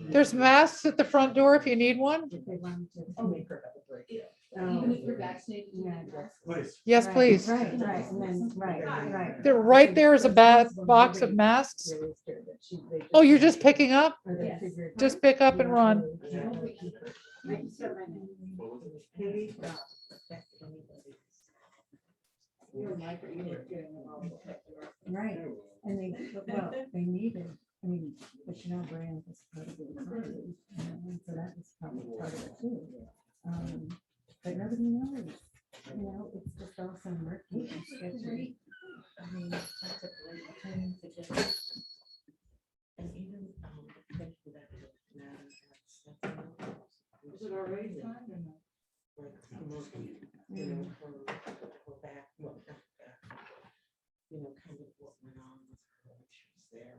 There's masks at the front door if you need one. Even if you're vaccinated. Yes, please. Right, and then, right. There, right there is a box of masks. Oh, you're just picking up? Just pick up and run. Right, and they needed, I mean, but you know, brand was part of the economy, and so that was probably part of it too. But nobody knows, you know, it's just all so murky and sketchy. I mean, that's a great thing to just. And even, thinking that it matters, is it already time or not? Like, you know, for back, well, not back, you know, kind of what went on with her when she was there.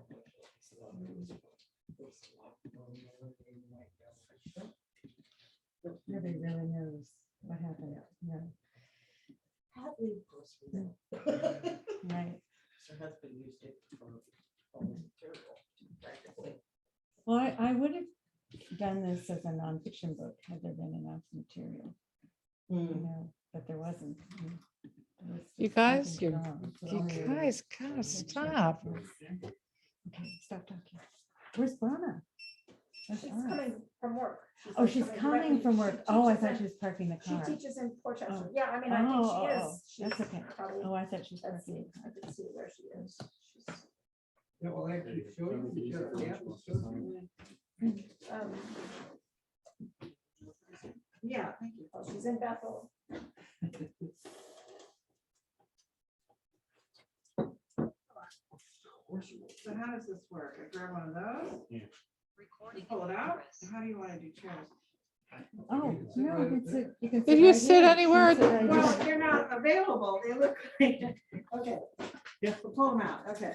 Nobody really knows what happened, no, Hadley, of course, we know. right. Her husband used it for material, practically. Well, I would have done this as a nonfiction book had there been enough material, you know, but there wasn't. There was You just guys, nothing you wrong. So all the guys gotta stop. Okay, stop talking. Where's Brahma? Where's She's Anna? coming from work. Oh, she's coming from work. Oh, I thought she was parking the She car. teaches in Portchester. Oh. Yeah, I mean, I think Oh, she oh, is. She's that's okay. probably- Oh, I thought she was Let's parking see, the I car. can see where she is. She's, Yeah, well, actually, show you because the app will show you. yeah, thank you. Oh, she's in Bethel. So how does this work? I grab one of those? Yeah. You pull it out? How do you want to do chairs? Oh, no, you can sit. You can If you right sit here. anywhere, You can sit right here. Well, they're not available. They look great. Okay. Yeah. We'll pull them out. Okay.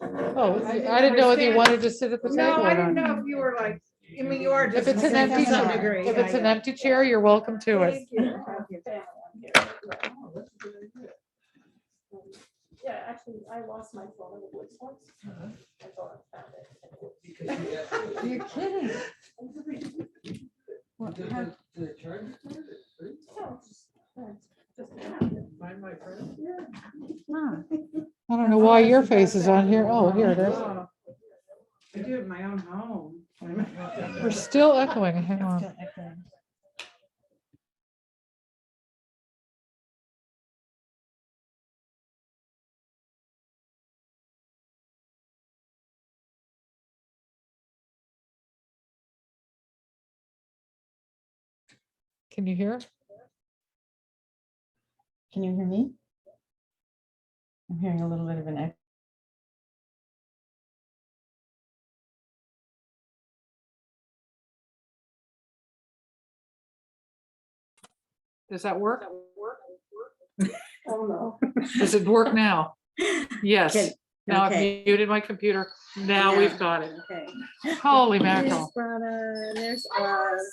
oh, I didn't know if you wanted to sit at the No, table I or didn't not. know if you were like, I mean, you are just. If it's an empty, to some degree. if it's Yeah, an yeah. empty chair, you're welcome to it. Thank you. Thank you. Yeah, actually, I lost my phone in the woods once. I thought I found it. You're kidding. Well, how- The charge for it is free? So, just Find my friend. huh. I don't know why your face is on here. Oh, here it is. Oh, I do it in my own home. We're still echoing. Hang on. Still echoing. Can you hear? Can you hear me? I'm hearing a little bit of an echo. Does that work? Oh, no. Does it work now? Yes. Can- Now I've okay. muted my computer. Now Yeah. we've got it. Okay. Holy There's mackerel. Brana, there's us.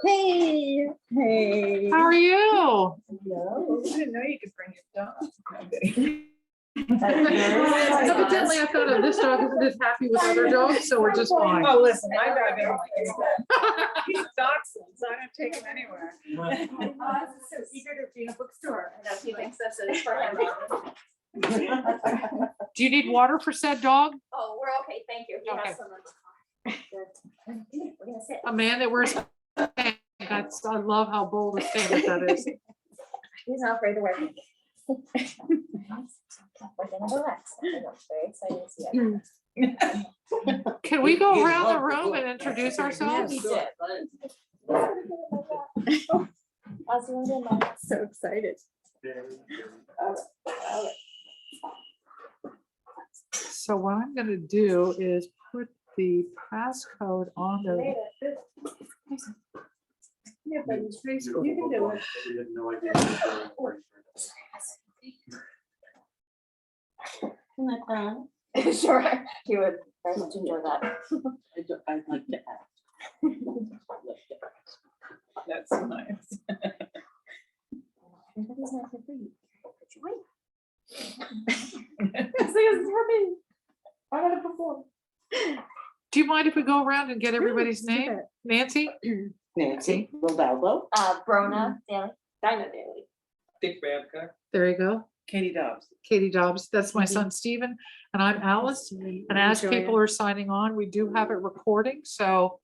Hey, hey. How are you? No, I didn't know you could bring your dog. Evidently, I thought of this dog isn't as happy with other dogs, so we're just fine. Oh, listen, my dog doesn't like it. He's a dachshund, so I don't take him anywhere. So eager to be in a bookstore. I know, he thinks this is for him. Do you need water for said dog? Oh, we're okay, thank you. He Okay. has some in his car. We're gonna sit. A man that wears. That's, I love how bold a statement that is. He's not afraid to wear. We're gonna relax. I'm very excited to see it. Can we go around the room and introduce ourselves? We did. So excited. So what I'm gonna do is put the passcode on the. Yeah, but you can do it. Sure, he would very much enjoy that. I'd like to act. That's nice. Everybody's not here mind if we go around and get everybody's let's do name? that. Nancy? Nancy Lombardo, Brona Daly. Dinah Daly. Dick Babcock. There you go. Katie Dobbs. Katie Dobbs. That's my son Stephen, and I'm Alice. And as people are signing on, we do have it recording, so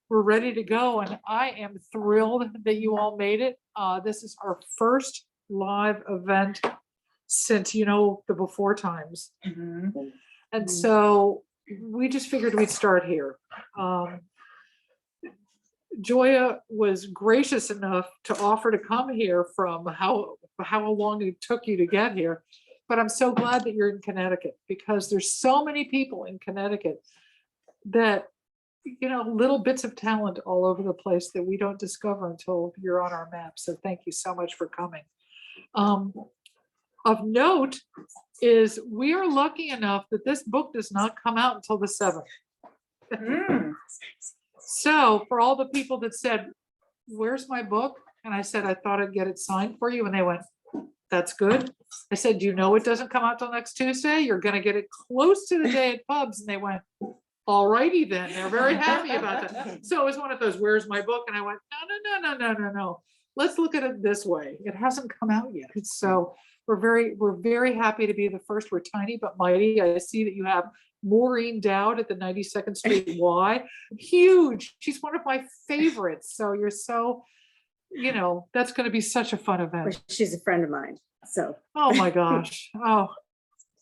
we're ready to go. And I am thrilled that you all made it. This is our first live event since, the before times. And so we just figured we'd start here. Gioia was gracious enough to offer to come here from how long it took you to get here. But I'm so glad that you're in Connecticut, because there's so many people in Connecticut that, little bits of talent all over the place that we don't discover until you're on our map. So thank you so much for coming. Of note is we are lucky enough that this book does not come out until the 7th. So for all the people that said, where's my book? And I said, I thought I'd get it signed for you. And they went, that's good. I said, do you know it doesn't come out till next Tuesday? You're going to get it close to the day at pubs. And they went, all righty then. They're very happy about that. So it was one of those, where's my book? And I went, no. Let's look at it this way. It hasn't come out yet. So we're very happy to be the first. We're tiny but mighty. I see that you have Maureen Dowd at the 92nd Street Y. Huge. She's one of my favorites. So you're so, that's going to be such a fun event. Well, she's a friend of mine, so. Oh my gosh. Oh,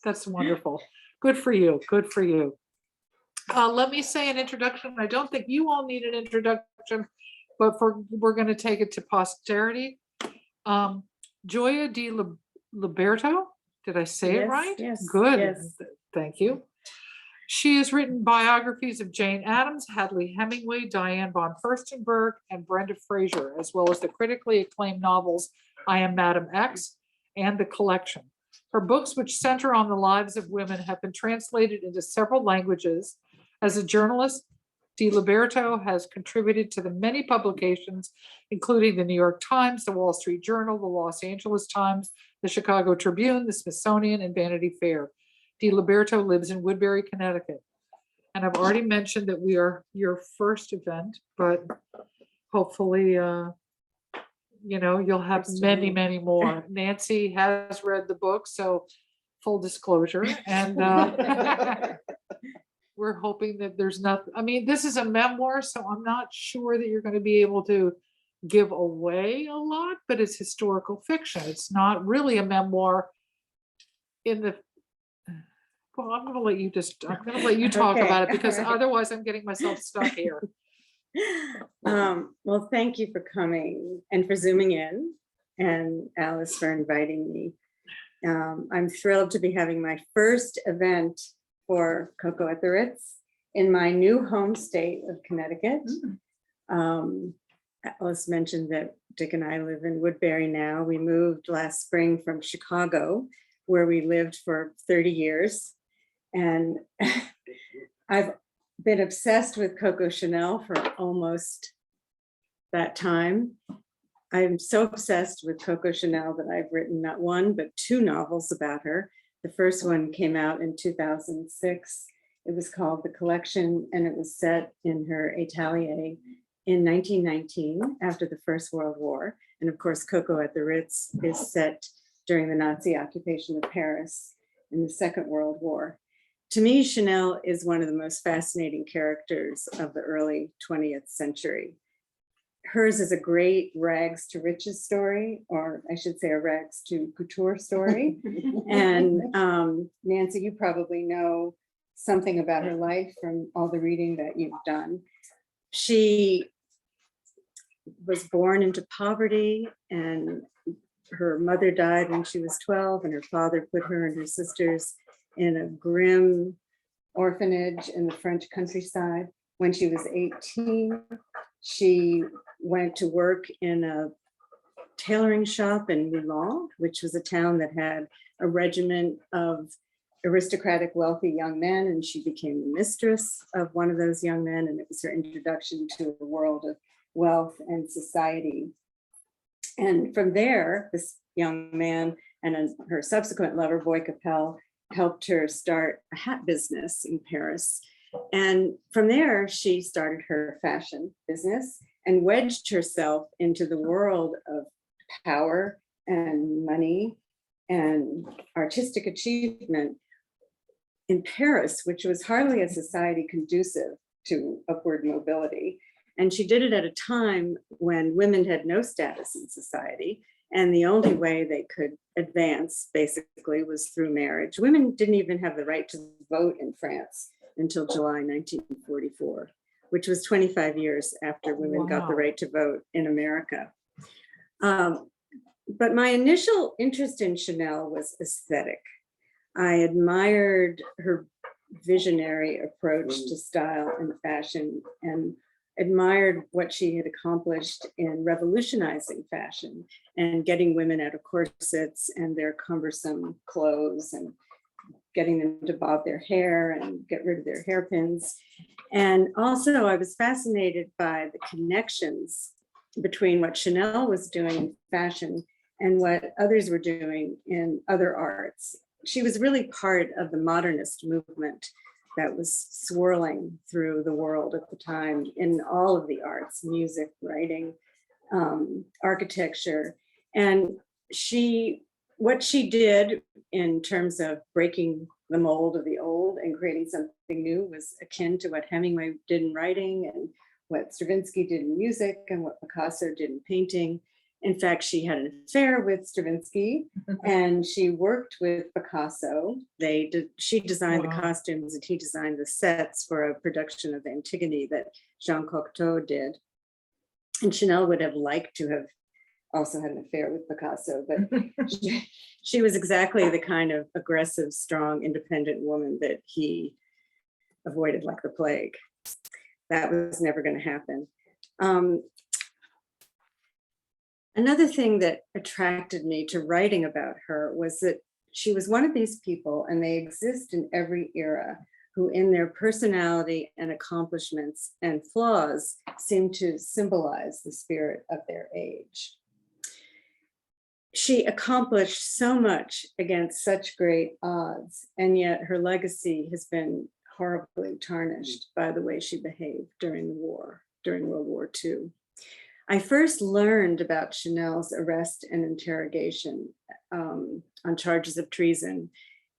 that's wonderful. Good for you. Good for you. Let me say an introduction. I don't think you all need an introduction, but we're going to take it to posterity. Gioia Diliberto. Did I say it Yes, right? yes, Good. yes. Thank you. She has written biographies of Jane Addams, Hadley Hemingway, Diane von Furstenberg, and Brenda Fraser, as well as the critically acclaimed novels I Am Madam X and The Collection. Her books, which center on the lives of women, have been translated into several languages. As a journalist, Diliberto has contributed to the many publications, including the New York Times, the Wall Street Journal, the Los Angeles Times, the Chicago Tribune, the Smithsonian, and Vanity Fair. Diliberto lives in Woodbury, Connecticut. And I've already mentioned that we are your first event, but hopefully, you'll have many more. Nancy has read the book, so full disclosure. And we're hoping that there's nothing. I mean, this is a memoir, so I'm not sure that you're going to be able to give away a lot, but it's historical fiction. It's not really a memoir well, I'm going to let you talk Okay, about it, because all right. otherwise I'm getting myself stuck here. Well, thank you for coming and for zooming in, and Alice for inviting me. I'm thrilled to be having my first event for Coco at the Ritz in my new home state of Connecticut. Alice mentioned that Dick and I live in Woodbury now. We moved last spring from Chicago, where we lived for 30 years. And I've been obsessed with Coco Chanel for almost that time. I'm so obsessed with Coco Chanel that I've written not one, but 2 novels about her. The first one came out in 2006. It was called The Collection, and it was set in her atelier in 1919 after the First World War. And of course, Coco at the Ritz is set during the Nazi occupation of Paris in the Second World War. To me, Chanel is one of the most fascinating characters of the early 20th century. Hers is a great rags to riches story, or I should say a rags to couture story. And Nancy, you probably know something about her life from all the reading that you've done. She was born into poverty, and her mother died when she was 12, and her father put her and her sisters in a grim orphanage in the French countryside. When she was 18, she went to work in a tailoring shop in Moulins, which was a town that had a regiment of aristocratic, wealthy young men, and she became the mistress of one of those young men, and it was her introduction to a world of wealth and society. And from there, this young man and her subsequent lover, Boy Capel, helped her start a hat business in Paris. And from there, she started her fashion business and wedged herself into the world of power and money and artistic achievement in Paris, which was hardly a society conducive to upward mobility. And she did it at a time when women had no status in society. And the only way they could advance basically was through marriage. Women didn't even have the right to vote in France until July 1944, which was 25 years after women got the Wow. right to vote in America. But my initial interest in Chanel was aesthetic. I admired her visionary approach to style and fashion and admired what she had accomplished in revolutionizing fashion and getting women out of corsets and their cumbersome clothes and getting them to bob their hair and get rid of their hairpins. And also I was fascinated by the connections between what Chanel was doing in fashion and what others were doing in other arts. She was really part of the modernist movement that was swirling through the world at the time in all of the arts, music, writing, architecture. And what she did in terms of breaking the mold of the old and creating something new was akin to what Hemingway did in writing and what Stravinsky did in music and what Picasso did in painting. In fact, she had an affair with Stravinsky and she worked with Picasso. She designed the Wow. costumes and he designed the sets for a production of Antigone that Jean Cocteau did. And Chanel would have liked to have also had an affair with Picasso, but she was exactly the kind of aggressive, strong, independent woman that he avoided like the plague. That was never going to happen. Another thing that attracted me to writing about her was that she was one of these people, and they exist in every era, who in their personality and accomplishments and flaws seem to symbolize the spirit of their age. She accomplished so much against such great odds, and yet her legacy has been horribly tarnished by the way she behaved during the war, during World War II. I first learned about Chanel's arrest and interrogation on charges of treason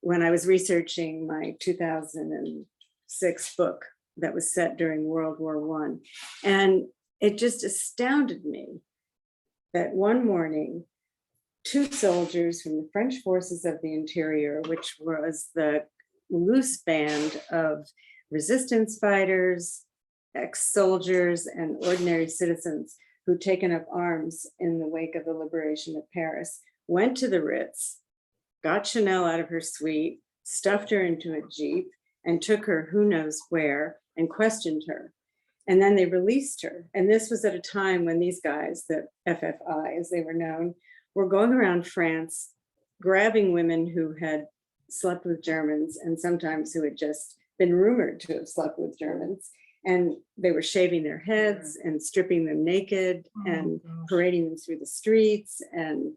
when I was researching my 2006 book that was set during World War I. And it just astounded me that one morning, 2 soldiers from the French Forces of the Interior, which was the loose band of resistance fighters, ex-soldiers, and ordinary citizens who'd taken up arms in the wake of the liberation of Paris, went to the Ritz, got Chanel out of her suite, stuffed her into a Jeep, and took her who knows where and questioned her. And then they released her. And this was at a time when these guys, the FFI as they were known, were going around France, grabbing women who had slept with Germans and sometimes who had just been rumored to have slept with Germans. And they were shaving their heads and stripping them naked and parading them through the streets and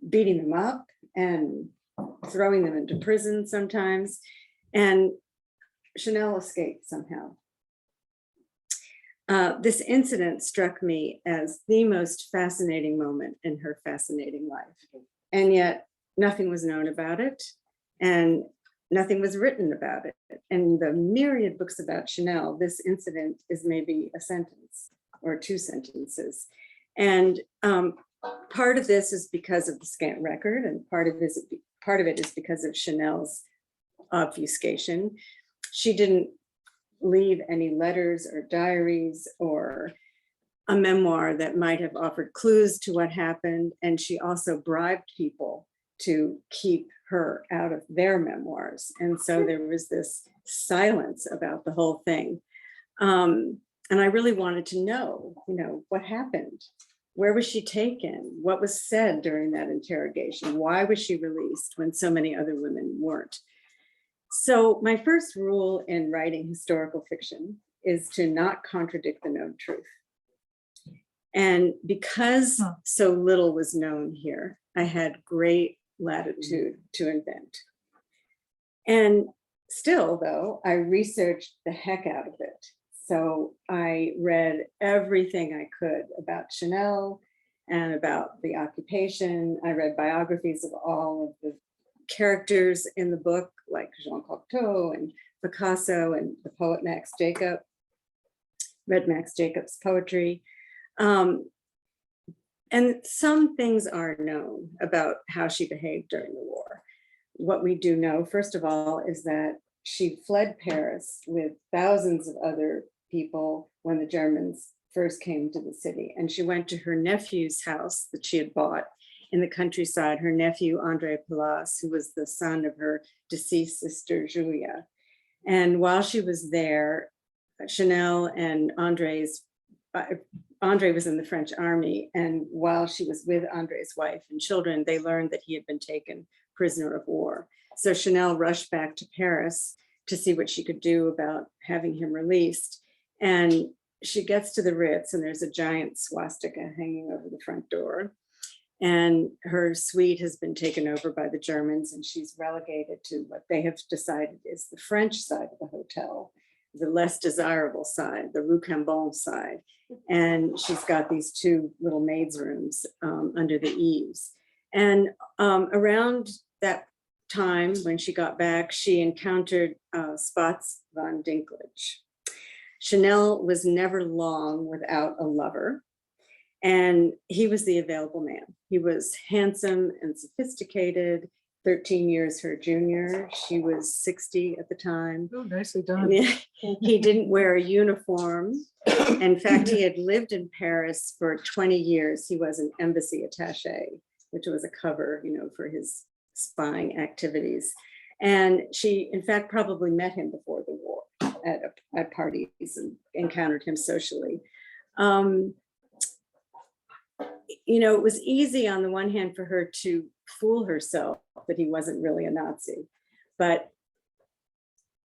beating them up and throwing them into prison sometimes. And Chanel escaped somehow. This incident struck me as the most fascinating moment in her fascinating life. And yet nothing was known about it and nothing was written about it. And the myriad books about Chanel, this incident is maybe a sentence or 2 sentences. And part of this is because of the scant record, and part of it is because of Chanel's obfuscation. She didn't leave any letters or diaries or a memoir that might have offered clues to what happened. And she also bribed people to keep her out of their memoirs. And so there was this silence about the whole thing. And I really wanted to know, what happened? Where was she taken? What was said during that interrogation? Why was she released when so many other women weren't? So my first rule in writing historical fiction is to not contradict the known truth. And because so little was known here, I had great latitude to invent. And Still, though, I researched the heck out of it. So I read everything I could about Chanel and about the occupation. I read biographies of all of the characters in the book, like Jean Cocteau and Picasso and the poet Max Jacob, read Max Jacob's poetry. And some things are known about how she behaved during the war. What we do know, first of all, is that she fled Paris with thousands of other people when the Germans first came to the city. And she went to her nephew's house that she had bought in the countryside, her nephew, André Palas, who was the son of her deceased sister, Gioia. And while she was there, Chanel and André was in the French army. And while she was with André's wife and children, they learned that he had been taken prisoner of war. So Chanel rushed back to Paris to see what she could do about having him released. And she gets to the Ritz and there's a giant swastika hanging over the front door. And her suite has been taken over by the Germans and she's relegated to what they have decided is the French side of the hotel, the less desirable side, the Rue Cambon side. And she's got these two little maids' rooms under the eaves. And around that time when she got back, she encountered Spots von Dinklage. Chanel was never long without a lover. And he was the available man. He was handsome and sophisticated, 13 years her junior. She was 60 at the time. Oh, nicely done. He didn't wear a uniform. In fact, he had lived in Paris for 20 years. He was an embassy attaché, which was a cover, for his spying activities. And she, in fact, probably met him before the war at parties and encountered him socially. It was easy on the one hand for her to fool herself that he wasn't really a Nazi, but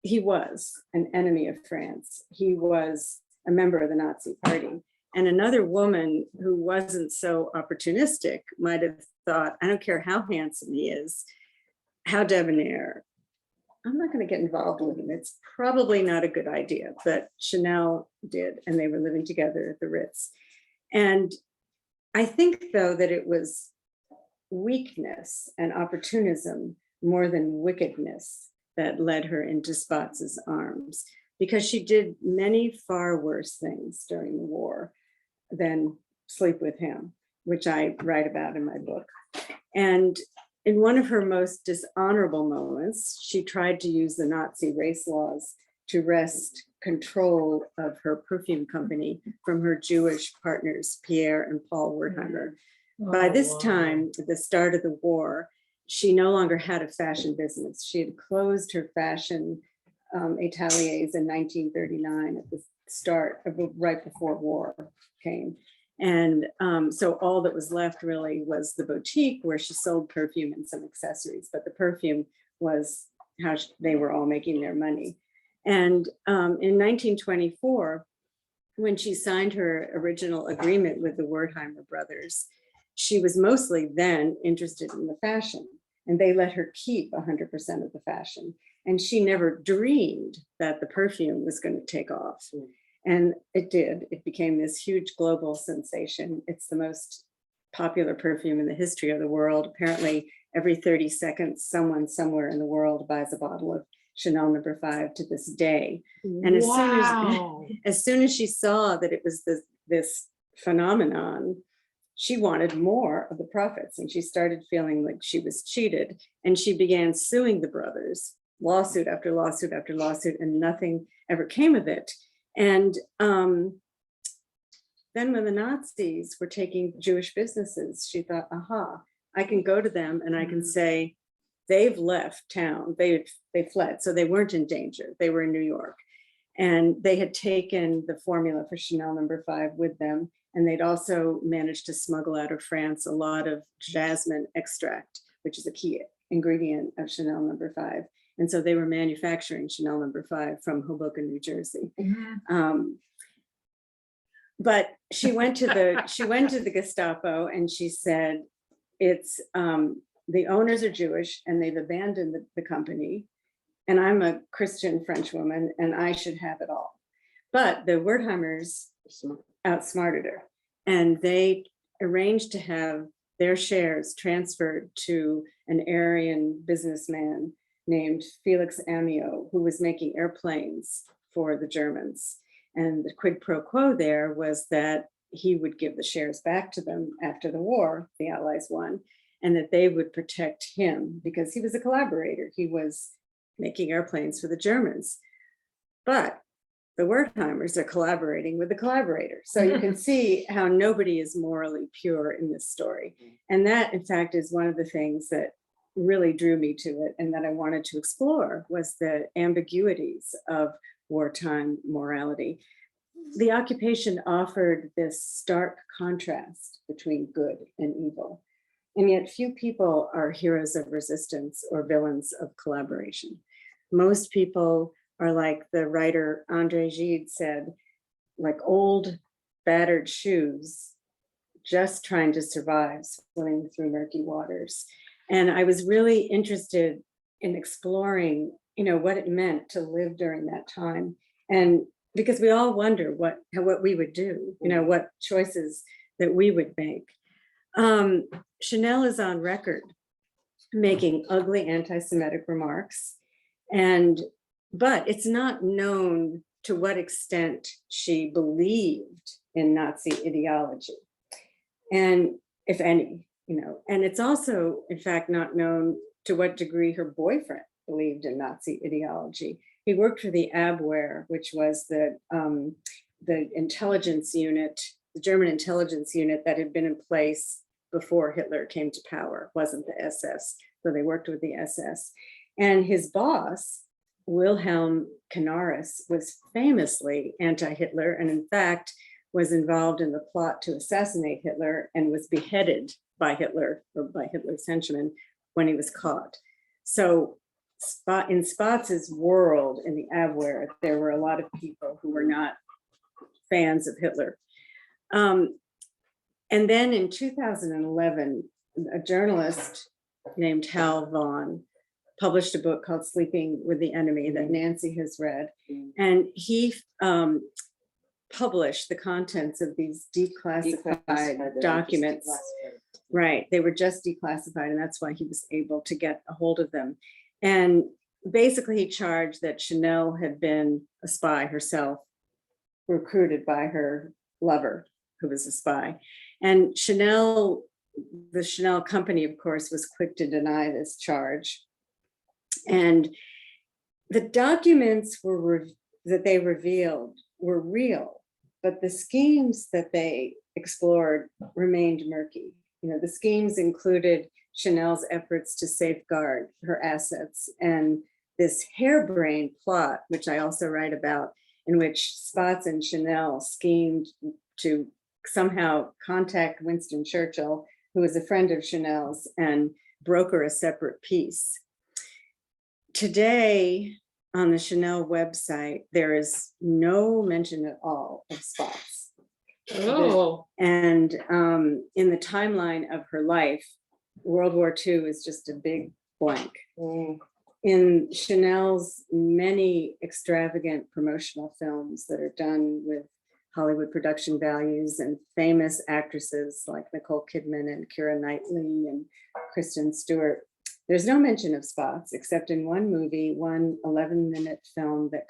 he was an enemy of France. He was a member of the Nazi Party. And another woman who wasn't so opportunistic might have thought, I don't care how handsome he is, how debonair, I'm not going to get involved with him. It's probably not a good idea, but Chanel did, and they were living together at the Ritz. And I think, though, that it was weakness and opportunism more than wickedness that led her into Spots's arms, because she did many far worse things during the war than sleep with him, which I write about in my book. And in one of her most dishonorable moments, she tried to use the Nazi race laws to wrest control of her perfume company from her Jewish partners, Pierre and Paul Wertheimer. By this time, at the start of the war, she no longer had a fashion business. She had closed her fashion ateliers in 1939 at the start of right before war came. And so all that was left really was the boutique where she sold perfume and some accessories, but the perfume was how they were all making their money. And in 1924, when she signed her original agreement with the Wertheimer brothers, she was mostly then interested in the fashion, and they let her keep 100% of the fashion. And she never dreamed that the perfume was going to take off. And it did. It became this huge global sensation. It's the most popular perfume in the history of the world. Apparently, every 30 seconds, someone somewhere in the world buys a bottle of Chanel No. 5 to this day. And as soon as she saw that it was this phenomenon, she wanted more of the profits, and she started feeling like she was cheated. And she began suing the brothers, lawsuit after lawsuit after lawsuit, and nothing ever came of it. And then when the Nazis were taking Jewish businesses, she thought, aha, I can go to them and I can say, they've left town, they fled. So they weren't in danger. They were in New York. And they had taken the formula for Chanel No. 5 with them. And they'd also managed to smuggle out of France a lot of jasmine extract, which is a key ingredient of Chanel No. 5. And so they were manufacturing Chanel No. 5 from Hoboken, New Jersey. But she went to the Gestapo and she said, it's the owners are Jewish and they've abandoned the company. and I'm a Christian French woman, and I should have it all. But the Wertheimers outsmarted her, and they arranged to have their shares transferred to an Aryan businessman named Felix Amiot, who was making airplanes for the Germans. And the quid pro quo there was that he would give the shares back to them after the war, the Allies won, and that they would protect him because he was a collaborator. He was making airplanes for the Germans. But the Wertheimers are collaborating with the collaborator. So you can see how nobody is morally pure in this story. And that, in fact, is one of the things that really drew me to it and that I wanted to explore was the ambiguities of wartime morality. The occupation offered this stark contrast between good and evil. And yet few people are heroes of resistance or villains of collaboration. Most people are like the writer André Gide said, like old battered shoes, just trying to survive swimming through murky waters. And I was really interested in exploring, what it meant to live during that time. And because we all wonder what we would do, what choices that we would make. Chanel is on record making ugly anti-Semitic remarks, but it's not known to what extent she believed in Nazi ideology, and if any, and it's also, in fact, not known to what degree her boyfriend believed in Nazi ideology. He worked for the Abwehr, which was the intelligence unit, the German intelligence unit that had been in place before Hitler came to power. It wasn't the SS, so they worked with the SS. And his boss, Wilhelm Canaris, was famously anti-Hitler and in fact was involved in the plot to assassinate Hitler and was beheaded by Hitler or by Hitler's henchmen when he was caught. So in Spatz's world in the Abwehr, there were a lot of people who were not fans of Hitler. And then in 2011, a journalist named Hal Vaughan published a book called Sleeping with the Enemy that Nancy has read. And he published the contents of these declassified documents. Right, they were just declassified, and that's why he was able to get a hold of them. And basically he charged that Chanel had been a spy herself, recruited by her lover, who was a spy. And the Chanel company, of course, was quick to deny this charge. And the documents that they revealed were real, but the schemes that they explored remained murky. The schemes included Chanel's efforts to safeguard her assets and this harebrained plot, which I also write about, in which Spatz and Chanel schemed to somehow contact Winston Churchill, who was a friend of Chanel's, and broker a separate peace. Today, on the Chanel website, there is no mention at all of Spatz. Oh, And in the timeline of her life, World War II is just a big blank. In Chanel's many extravagant promotional films that are done with Hollywood production values and famous actresses like Nicole Kidman and Keira Knightley and Kristen Stewart, there's no mention of Spatz except in one movie, one 11-minute film that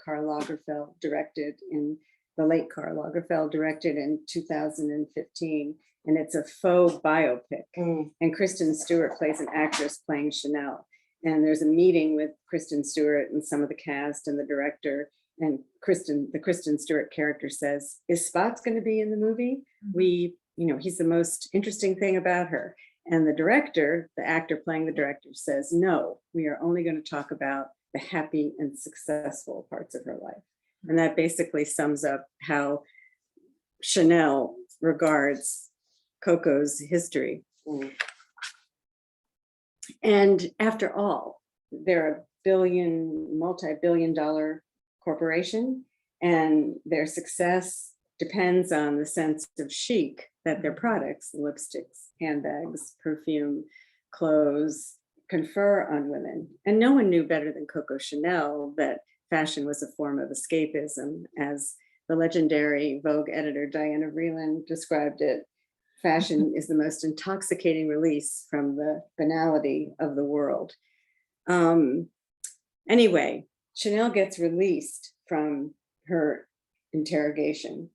the late Karl Lagerfeld directed in 2015. And it's a faux biopic. And Kristen Stewart plays an actress playing Chanel. And there's a meeting with Kristen Stewart and some of the cast and the director. And the Kristen Stewart character says, "Is Spatz going to be in the movie? He's the most interesting thing about her." And the director, the actor playing the director, says, "No, we are only going to talk about the happy and successful parts of her life." And that basically sums up how Chanel regards Coco's history. And after all, they're a multi-billion-dollar corporation, and their success depends on the sense of chic that their products, lipsticks, handbags, perfume, clothes, confer on women. And no one knew better than Coco Chanel that fashion was a form of escapism, as the legendary Vogue editor Diana Vreeland described it. Fashion is the most intoxicating release from the banality of the world. Anyway, Chanel gets released from her interrogation,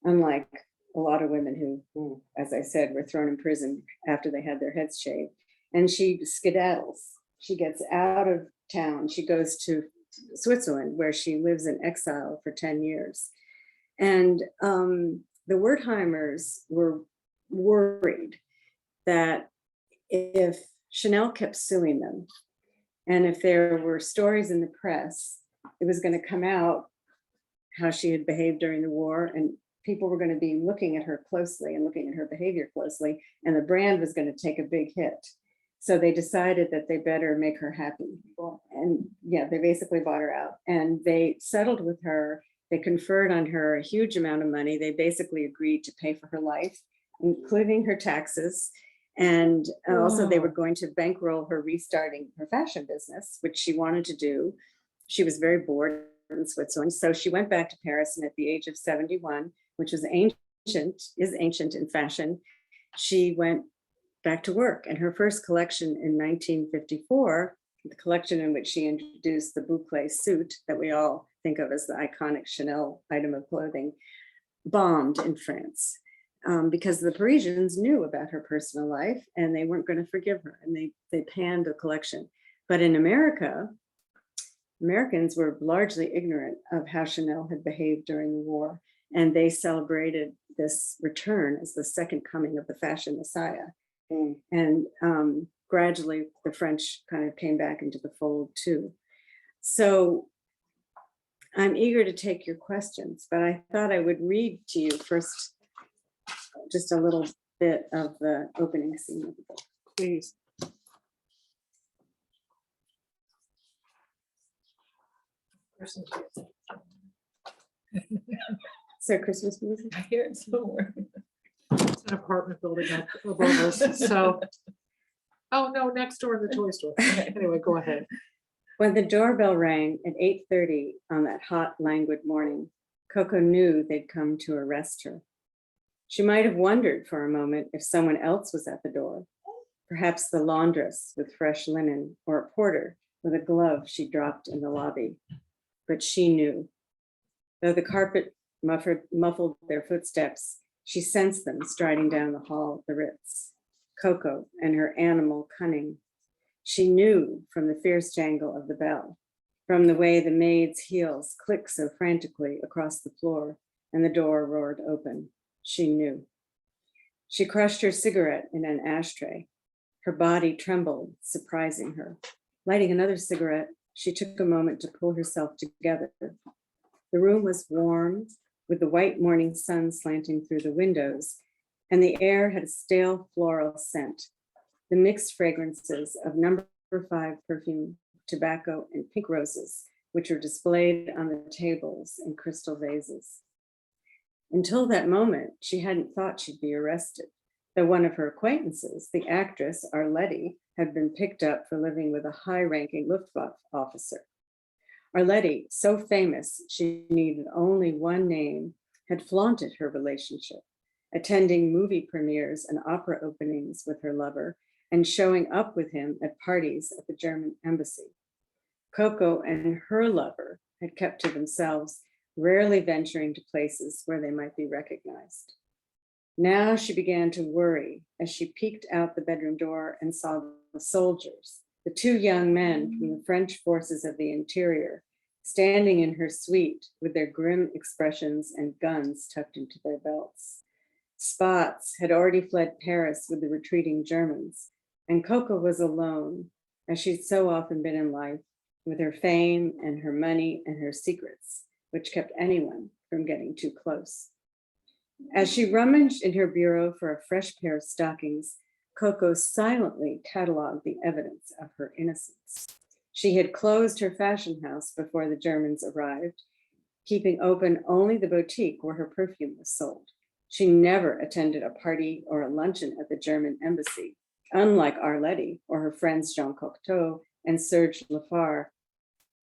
unlike a lot of women who, as I said, were thrown in prison after they had their heads shaved. And she skedaddles. She gets out of town. She goes to Switzerland, where she lives in exile for 10 years. And the Wertheimers were worried that if Chanel kept suing them, and if there were stories in the press, it was going to come out how she had behaved during the war, and people were going to be looking at her closely and looking at her behavior closely, and the brand was going to take a big hit. So they decided that they better make her happy. And yeah, they basically bought her out, and they settled with her. They conferred on her a huge amount of money. They basically agreed to pay for her life, including her taxes. And also they were going to bankroll her restarting her fashion business, which she wanted to do. She was very bored in Switzerland. So she went back to Paris, and at the age of 71, which is ancient in fashion, she went back to work. And her first collection in 1954, the collection in which she introduced the boucle suit that we all think of as the iconic Chanel item of clothing, bombed in France. Because the Parisians knew about her personal life and they weren't going to forgive her, and they panned the collection. But in America, Americans were largely ignorant of how Chanel had behaved during the war, and they celebrated this return as the second coming of the fashion messiah. And gradually the French kind of came back into the fold too. So I'm eager to take your questions, but I thought I would read to you first just a little bit of the opening scene of the book. Please. So Christmas music. I hear it somewhere. It's an apartment building up above us, so. Oh, no, next door in the toy store. Anyway, go ahead. When the doorbell rang at 8:30 on that hot, languid morning, Coco knew they'd come to arrest her. She might have wondered for a moment if someone else was at the door, perhaps the laundress with fresh linen, or a porter with a glove she dropped in the lobby. But she knew. Though the carpet muffled their footsteps, she sensed them striding down the hall of the Ritz. Coco and her animal cunning. She knew from the fierce jangle of the bell, from the way the maid's heels clicked so frantically across the floor and the door roared open. She knew. She crushed her cigarette in an ashtray. Her body trembled, surprising her. Lighting another cigarette, she took a moment to pull herself together. The room was warm, with the white morning sun slanting through the windows, and the air had a stale floral scent, the mixed fragrances of number 5 perfume, tobacco, and pink roses, which were displayed on the tables in crystal vases. Until that moment, she hadn't thought she'd be arrested, though one of her acquaintances, the actress Arletty, had been picked up for living with a high-ranking Luftwaffe officer. Arletty, so famous she needed only one name, had flaunted her relationship, attending movie premieres and opera openings with her lover, and showing up with him at parties at the German embassy. Coco and her lover had kept to themselves, rarely venturing to places where they might be recognized. Now she began to worry as she peeked out the bedroom door and saw the soldiers, the 2 young men from the French forces of the interior, standing in her suite with their grim expressions and guns tucked into their belts. Spots had already fled Paris with the retreating Germans, and Coco was alone, as she'd so often been in life, with her fame and her money and her secrets, which kept anyone from getting too close. As she rummaged in her bureau for a fresh pair of stockings, Coco silently cataloged the evidence of her innocence. She had closed her fashion house before the Germans arrived, keeping open only the boutique where her perfume was sold. She never attended a party or a luncheon at the German embassy, Unlike Arletty or her friends Jean Cocteau and Serge Lafar,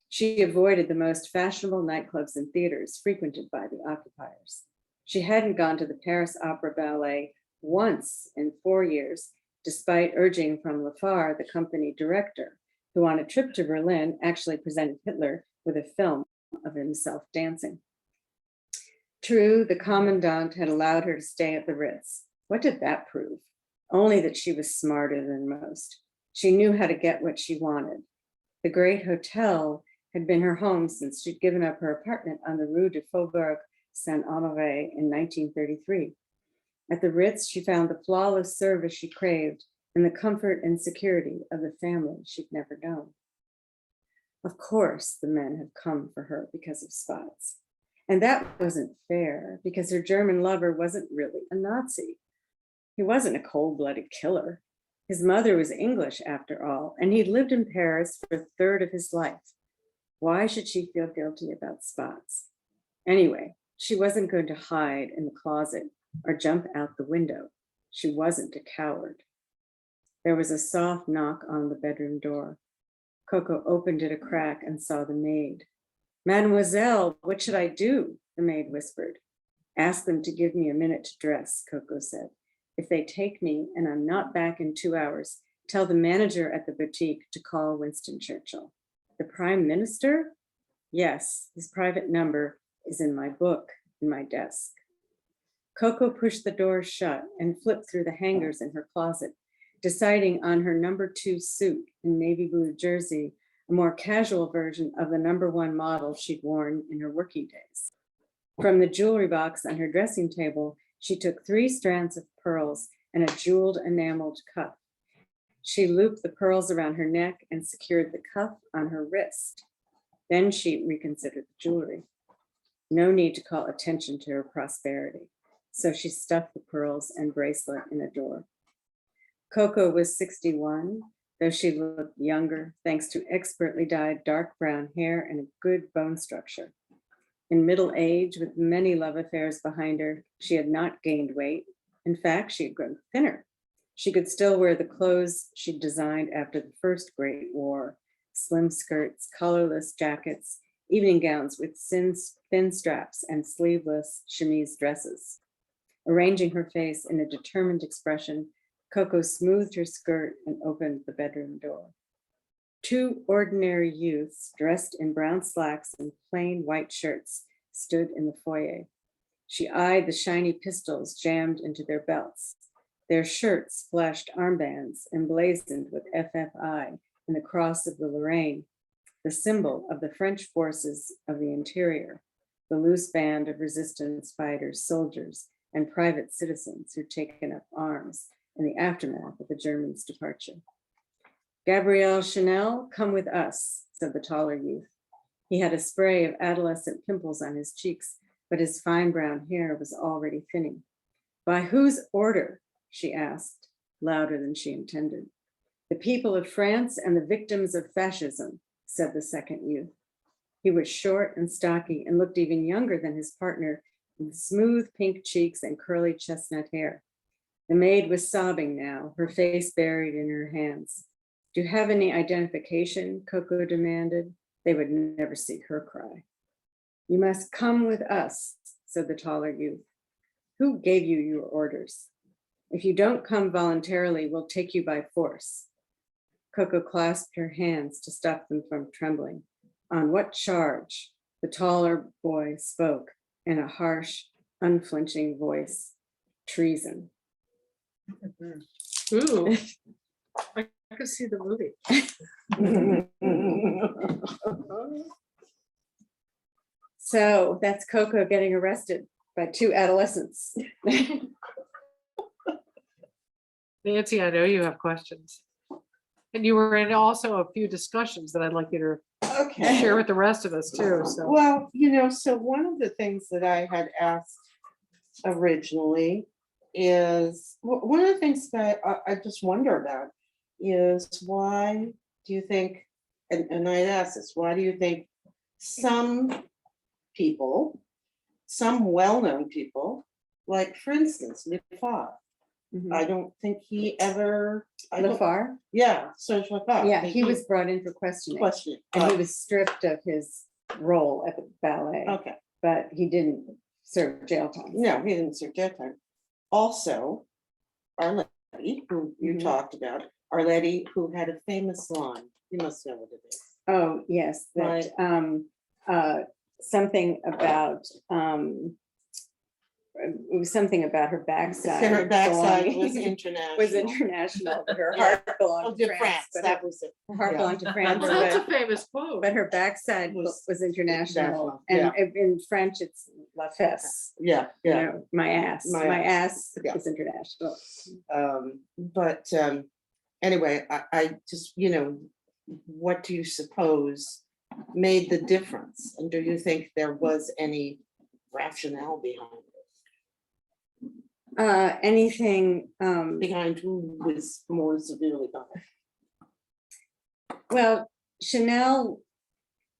she avoided the most fashionable nightclubs and theaters frequented by the occupiers. She hadn't gone to the Paris Opera Ballet once in 4 years, despite urging from Lafar, the company director, who on a trip to Berlin actually presented Hitler with a film of himself dancing. True, the commandant had allowed her to stay at the Ritz. What did that prove? Only that she was smarter than most. She knew how to get what she wanted. The great hotel had been her home since she'd given up her apartment on the Rue de Faubourg Saint-Honoré in 1933. At the Ritz, she found the flawless service she craved and the comfort and security of the family she'd never known. Of course, the men had come for her because of spots. And that wasn't fair because her German lover wasn't really a Nazi. He wasn't a cold-blooded killer. His mother was English after all, and he'd lived in Paris for a third of his life. Why should she feel guilty about spots? Anyway, she wasn't going to hide in the closet or jump out the window. She wasn't a coward. There was a soft knock on the bedroom door. Coco opened it a crack and saw the maid. "Mademoiselle, what should I do?" the maid whispered. "Ask them to give me a minute to dress," Coco said. "If they take me and I'm not back in 2 hours, tell the manager at the boutique to call Winston Churchill." "The Prime Minister?" "Yes, his private number is in my book in my desk." Coco pushed the door shut and flipped through the hangers in her closet, deciding on her number 2 suit in navy blue jersey, a more casual version of the number 1 model she'd worn in her working days. From the jewelry box on her dressing table, she took 3 strands of pearls and a jeweled enameled cuff. She looped the pearls around her neck and secured the cuff on her wrist. Then she reconsidered the jewelry. No need to call attention to her prosperity. So she stuffed the pearls and bracelet in a drawer. Coco was 61, though she looked younger thanks to expertly dyed dark brown hair and a good bone structure. In middle age, with many love affairs behind her, she had not gained weight. In fact, she had grown thinner. She could still wear the clothes she'd designed after the First Great War: slim skirts, collarless jackets, evening gowns with thin straps, and sleeveless chemise dresses. Arranging her face in a determined expression, Coco smoothed her skirt and opened the bedroom door. 2 ordinary youths dressed in brown slacks and plain white shirts stood in the foyer. She eyed the shiny pistols jammed into their belts. Their shirts flashed armbands emblazoned with FFI and the Cross of the Lorraine, the symbol of the French forces of the interior, the loose band of resistance fighters, soldiers, and private citizens who'd taken up arms in the aftermath of the Germans' departure. "Gabrielle Chanel, come with us," said the taller youth. He had a spray of adolescent pimples on his cheeks, but his fine brown hair was already thinning. "By whose order?" she asked, louder than she intended. "The people of France and the victims of fascism," said the second youth. He was short and stocky and looked even younger than his partner, with smooth pink cheeks and curly chestnut hair. The maid was sobbing now, her face buried in her hands. "Do you have any identification?" Coco demanded. They would never see her cry. "You must come with us," said the taller youth. "Who gave you your orders? If you don't come voluntarily, we'll take you by force." Coco clasped her hands to stop them from trembling. "On what charge?" The taller boy spoke in a harsh, unflinching voice. "Treason." Ooh, I could see the movie. So that's Coco getting arrested by 2 adolescents. Nancy, I know you have questions. And you were in also a few discussions that I'd like you to Okay. share with the rest of us too, so. Well, so one of the things that I had asked originally is, one of the things that I just wonder about is why do you think, and I'd ask this, why do you think some people, some well-known people, like for instance, Lefebvre, I don't think he ever, I don't, Lafar, yeah, Serge Lafar. yeah, he was brought in for questioning, Questioning. and he was stripped of his role at the ballet, Okay, but he didn't serve jail time. no, he didn't serve jail time. Also, Our Lady, who you Mhm. talked about, Our Lady, who had a famous line, you must know what it is. Oh, yes, that, something about, it was something about her backside. Her backside was belonging- international. Was international, but her Yeah. heart Oh, belonged to to France. But that her was it. heart yeah. belonged to France, Well, that's a but famous quote. but her backside was international. And in French, it's la fesse, Yeah, you yeah. know, my ass. My My ass, ass yeah. is international. But anyway, I just, what do you suppose made the difference? And do you think there was any rationale behind it? Anything, Behind who was more severely punished? well, Chanel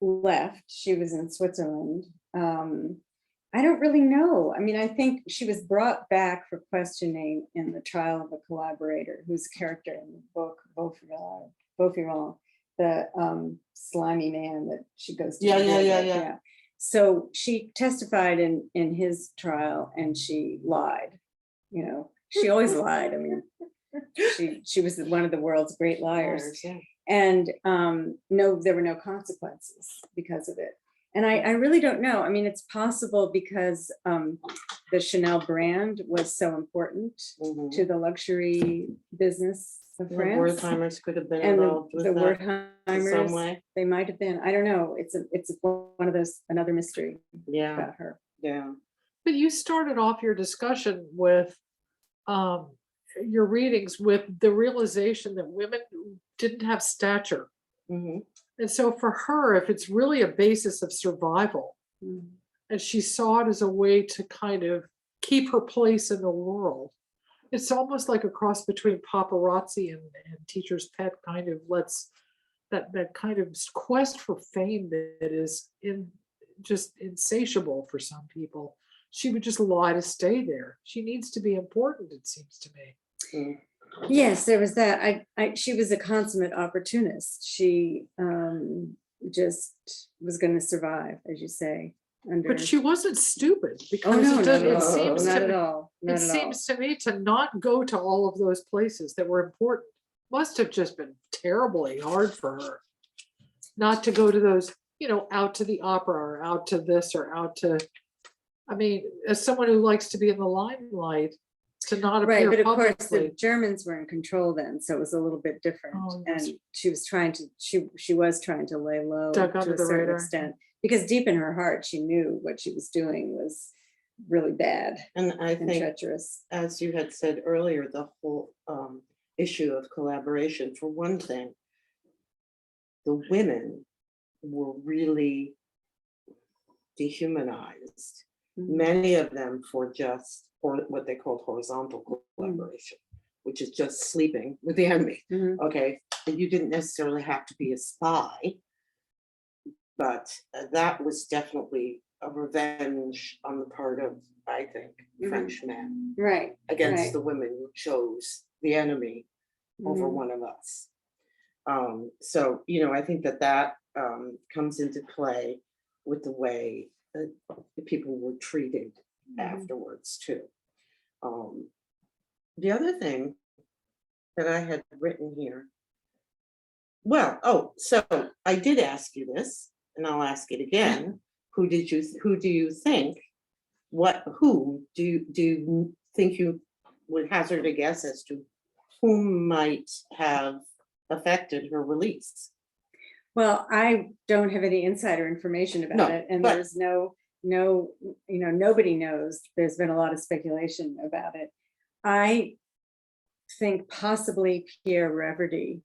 left, she was in Switzerland. I don't really know. I mean, I think she was brought back for questioning in the trial of a collaborator who's a character in the book, Beaufirand, the slimy man that she goes to. Yeah, the bed with, yeah. So she testified in his trial and she lied. She always lied. I mean, she was one of the world's great liars. Yeah. And no, there were no consequences because of it. And I really don't know. I mean, it's possible because the Chanel brand was so important Mhm. to the luxury business of The France. Wertheimers could have been And involved with the that in some Wertheimers, way. they might have been. I don't know. It's one of those, another mystery Yeah, about her. yeah. But you started off your discussion with your readings with the realization that women didn't have stature. Mhm. And so for her, if it's really a basis of survival, Mm. and she saw it as a way to kind of keep her place in the world, it's almost like a cross between paparazzi and teacher's pet, kind of that kind of quest for fame that is just insatiable for some people. She would just lie to stay there. She needs to be important, it seems to me. Mm. Yes, there was that. She was a consummate opportunist. She just was going to survive, as you say. But she wasn't stupid, because no, it seems not to at me, all. Not it at all. seems to me to not go to all of those places that were important must have just been terribly hard for her. Not to go to those, out to the opera or out to this or out to, I mean, as someone who likes to be in the limelight, to not Right, appear but of course the publicly. Germans were in control then, so it was a little bit different. Oh, yes. And she was trying to lay low Dug to under a the certain radar. extent, because deep in her heart, she knew what she was doing was really bad And I and think, treacherous. as you had said earlier, the whole issue of collaboration, for one thing, the women were really dehumanized. Mhm. Many of them for what they called horizontal collaboration, which is just sleeping with the enemy. Mhm. Okay, and you didn't necessarily have to be a spy, but that was definitely a revenge on the part of, I think, Mhm. French men Right. against Right. the women who chose the enemy over Mhm. one of us. So, I think that comes into play with the way that the people were treated afterwards too. The other thing that I had written here, so I did ask you this, and I'll ask it again. Who do you think, who do you think you would hazard a guess as to whom might have affected her release? Well, I don't have any insider information about No, it, and but- there's nobody knows. There's been a lot of speculation about it. I think possibly Pierre Reverdy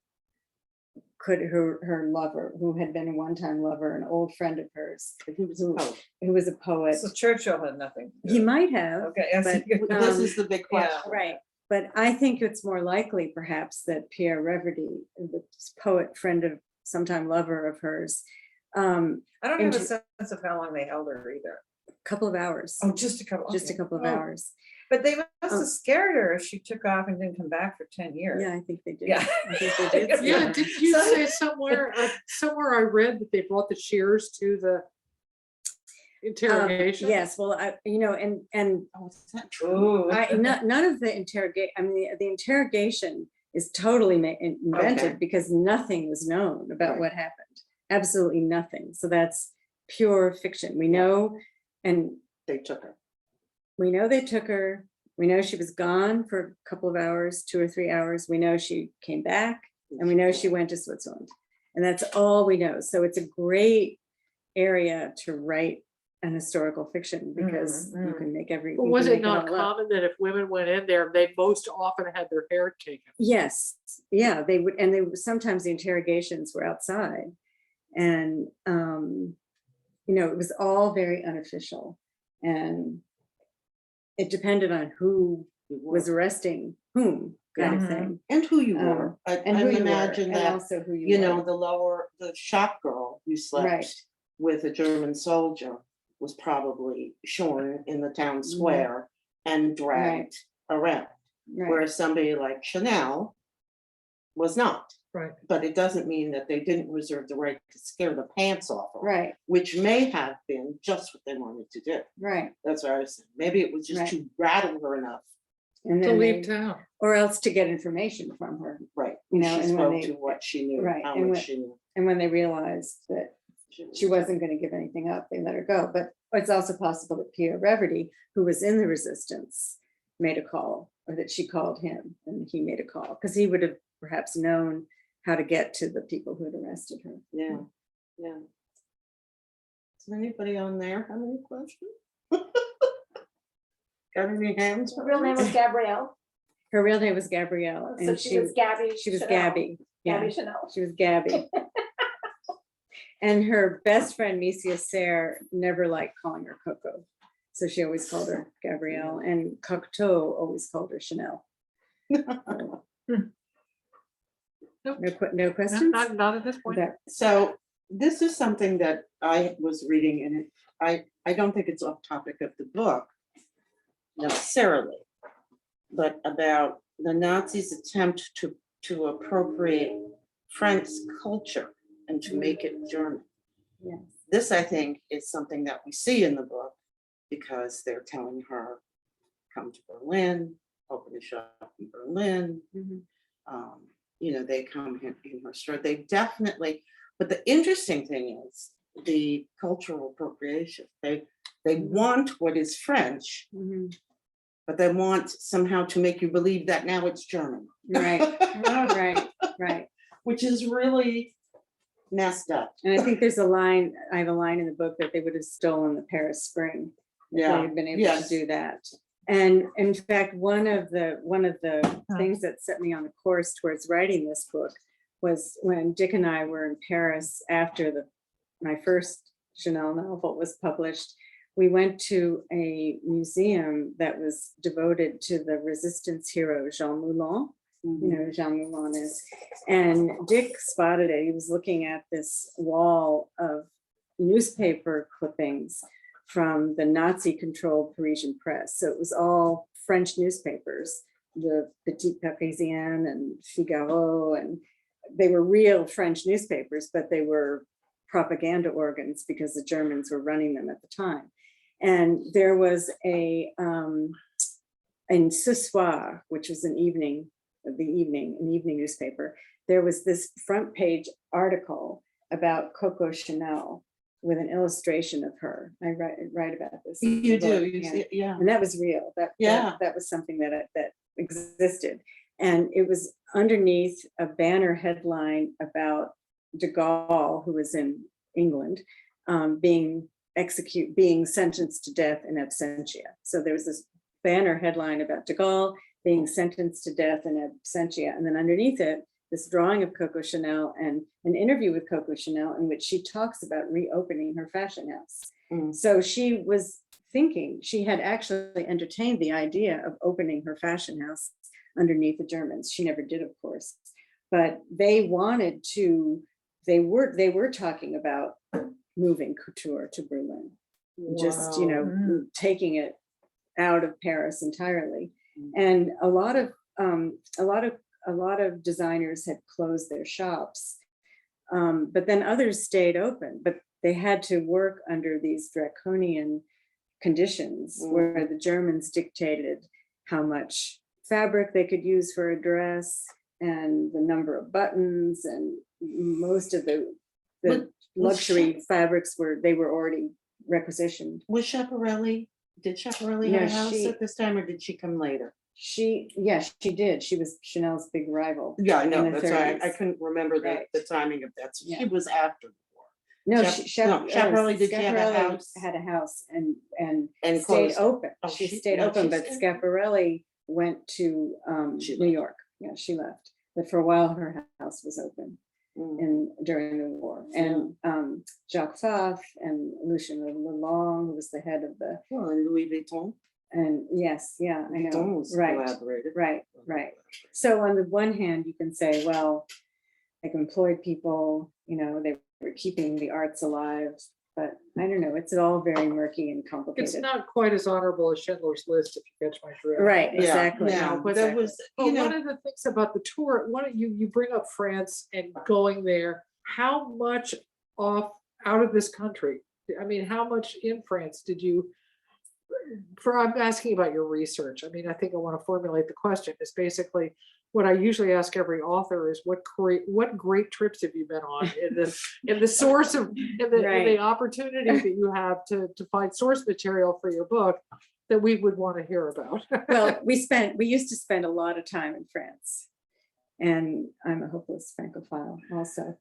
her lover, who had been a one-time lover, an old friend of hers, He was a poet. who was a poet. So Churchill had nothing. to do He with it. might have, Okay. I see. but, This Um, is the big question. right. But I think it's more likely perhaps that Pierre Reverdy, the poet friend of sometime lover of hers, I don't have a into- sense of how long they held her either. couple of hours. Oh, just a couple. Just a okay. couple of Oh, hours. But they must have scared her if she took off and didn't come back for 10 years. Yeah, I think they did. Yeah. I think they did. say Yeah, that. did you So- say somewhere, somewhere I read that they brought the shears to the interrogation? Yes, well, and Oh, is that true? none of the the interrogation is totally invented Okay. because nothing was known about Right. what happened. Absolutely nothing. So that's pure fiction. We know, and They took her. we know they took her. We know she was gone for a couple of hours, 2 or 3 hours. We know she came back, and we know she went to Switzerland. And that's all we know. So it's a great area to write an historical fiction because you can make every. But you was can it make not all up. common that if women went in there, they most often had their hair taken? Yes, yeah, they would, and sometimes the interrogations were outside. And it was all very unofficial. And it depended on who was arresting whom, kind of Mhm. thing. And who you were. And I who you were, imagine and that, also who you know, were. the shop girl who slept Right. with a German soldier was probably shorn in the town Mm-hmm. square and dragged around. Right, Whereas somebody like Chanel was not. Right. But it doesn't mean that they didn't reserve the right to scare the pants off of her, right, which may have been just what they wanted to do. right. That's what I was saying. Maybe it was just Right. to rattle her enough, And To then leave they, town. or else to get information from her. right? You know, She and when spoke they- to what she knew, right, how and much when- she knew. And when they realized that she wasn't going to give anything up, they let her go. But it's also possible that Pierre Reverdy, who was in the resistance, made a call, or that she called him and he made a call, because he would have perhaps known how to get to the people who had arrested her. Yeah, yeah. Is anybody on there have any questions? Got any hands? Her real name was Gabrielle, Her real name was Gabrielle, so and she was Gabby. she was Chanel. Gabby. Yeah, Gabby Chanel. she was Gabby. And her best friend, Misia Serre, never liked calling her Coco. So she always called her Gabrielle, and Cocteau always called her Chanel. No questions? Not at this point. Okay. So this is something that I was reading and I don't think it's off topic of the book necessarily, but about the Nazis' attempt to appropriate French culture and to make it German. Yes. This, I think, is something that we see in the book because they're telling her, come to Berlin, open a shop in Berlin. Mhm. They come in her store. They definitely, but the interesting thing is the cultural appropriation. They want what is French, Mhm. but they want somehow to make you believe that now it's German. Right, right. Which is really messed up. And I think there's I have a line in the book that they would have stolen the Paris Spring. If they Yeah, had been able to yes. do that. And in fact, one of the things that set me on the course towards writing this book was when Dick and I were in Paris after my first Chanel novel was published. We went to a museum that was devoted to the resistance hero Jean Moulin. You know who Jean Moulin is. And Dick spotted it. He was looking at this wall of newspaper clippings from the Nazi-controlled Parisian press. So it was all French newspapers, the Petit Parisien and Figaro, and they were real French newspapers, but they were propaganda organs because the Germans were running them at the time. And there was in Ce Soir, which was an evening newspaper, there was this front page article about Coco Chanel with an illustration of her. I write about this. in the You do, book, you yeah. see, yeah. And that was real. That was something that existed. And it was underneath a banner headline about de Gaulle, who was in England, being sentenced to death in absentia. So there was this banner headline about de Gaulle being sentenced to death in absentia. And then underneath it, this drawing of Coco Chanel and an interview with Coco Chanel in which she talks about reopening her fashion house. Mm. So she was thinking, she had actually entertained the idea of opening her fashion house underneath the Germans. She never did, of course, but they wanted to, they were talking about moving couture to Berlin, just, Wow. taking it out of Paris entirely. Mm. And a lot of designers had closed their shops. But then others stayed open, but they had to work under these draconian conditions where the Germans dictated how much fabric they could use for a dress and the number of buttons, and most of the Was luxury fabrics were already requisitioned. Was Schiaparelli, did Schiaparelli have No, a house she- at this time, or did she come later? Yes, she did. She was Chanel's big rival. Yeah, I know, in the that's why I 30s. couldn't remember Right. the timing of that. So Yeah. she was after the war. No, Schiaparelli, did she have a Schiaparelli house? had a house and And stayed closed. open. Oh, She she- stayed no, open, she but stayed- Schiaparelli went to She New left. York. Yeah, she left. But for a while, her house was open during the war. And Jacques Fath and Lucien Lelong, who was the head of the, Well, and Louis Vuitton. and yes, yeah, I Vuitton know. was Right, collaborated. right. So on the one hand, you can say, well, like employed people, they were keeping the arts alive, but I don't know, it's all very murky and It's complicated. not quite as honorable as Schindler's List, if you catch my drift. Right, Yeah, exactly. yeah, but there exactly. was, But you one know, of the things about the tour, you bring up France and going there, how much out of this country? I mean, how much in France did you, I'm asking about your research. I mean, I think I want to formulate the question. Is basically what I usually ask every author is what great trips have you been on in the source of, in the Right. opportunity that you have to find source material for your book that we would want to hear about. Well, we used to spend a lot of time in France. And I'm a hopeless Francophile also.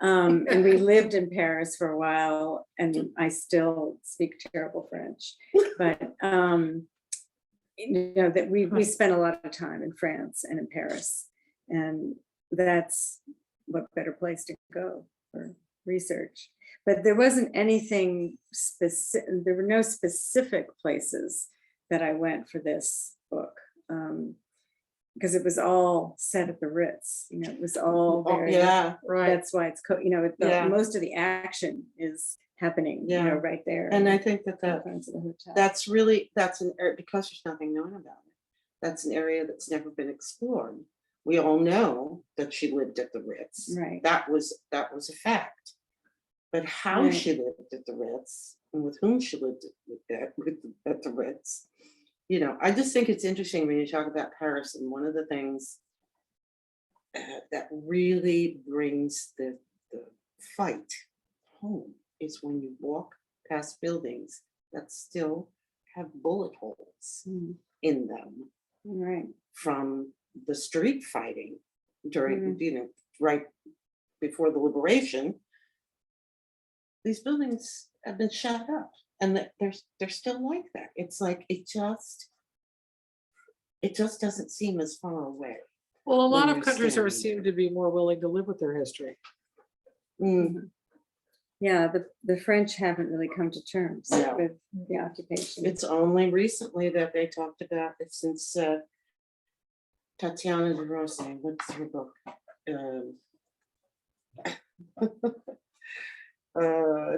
And we lived in Paris for a while, and I still speak terrible French. But that we spent a lot of time in France and in Paris. And that's what better place to go for research. But there wasn't anything specific, there were no specific places that I went for this book. Because it was all set at the Ritz, it was all oh, very, yeah, Right. that's why it's, Yeah. most of the action is happening, Yeah. right there. and I think that in front of the hotel. that's an area, because there's nothing known about it. That's an area that's never been explored. We all know that she lived at the Ritz. Right. That was a fact. But how Right. she lived at the Ritz and with whom she lived at the Ritz, I just think it's interesting when you talk about Paris, and one of the things that really brings the fight home is when you walk past buildings that still have bullet holes Mm, in them Right, from the street fighting during, Mm. right before the liberation. These buildings have been shut up, and they're still like that. It's like it just doesn't seem as far away. Well, a lot when of you're countries standing seem there. to be more willing to live with their history. Mm, yeah, the French haven't really come to terms No. with the occupation. It's only recently that they talked about it, since Tatiana de Rossi, what's her book?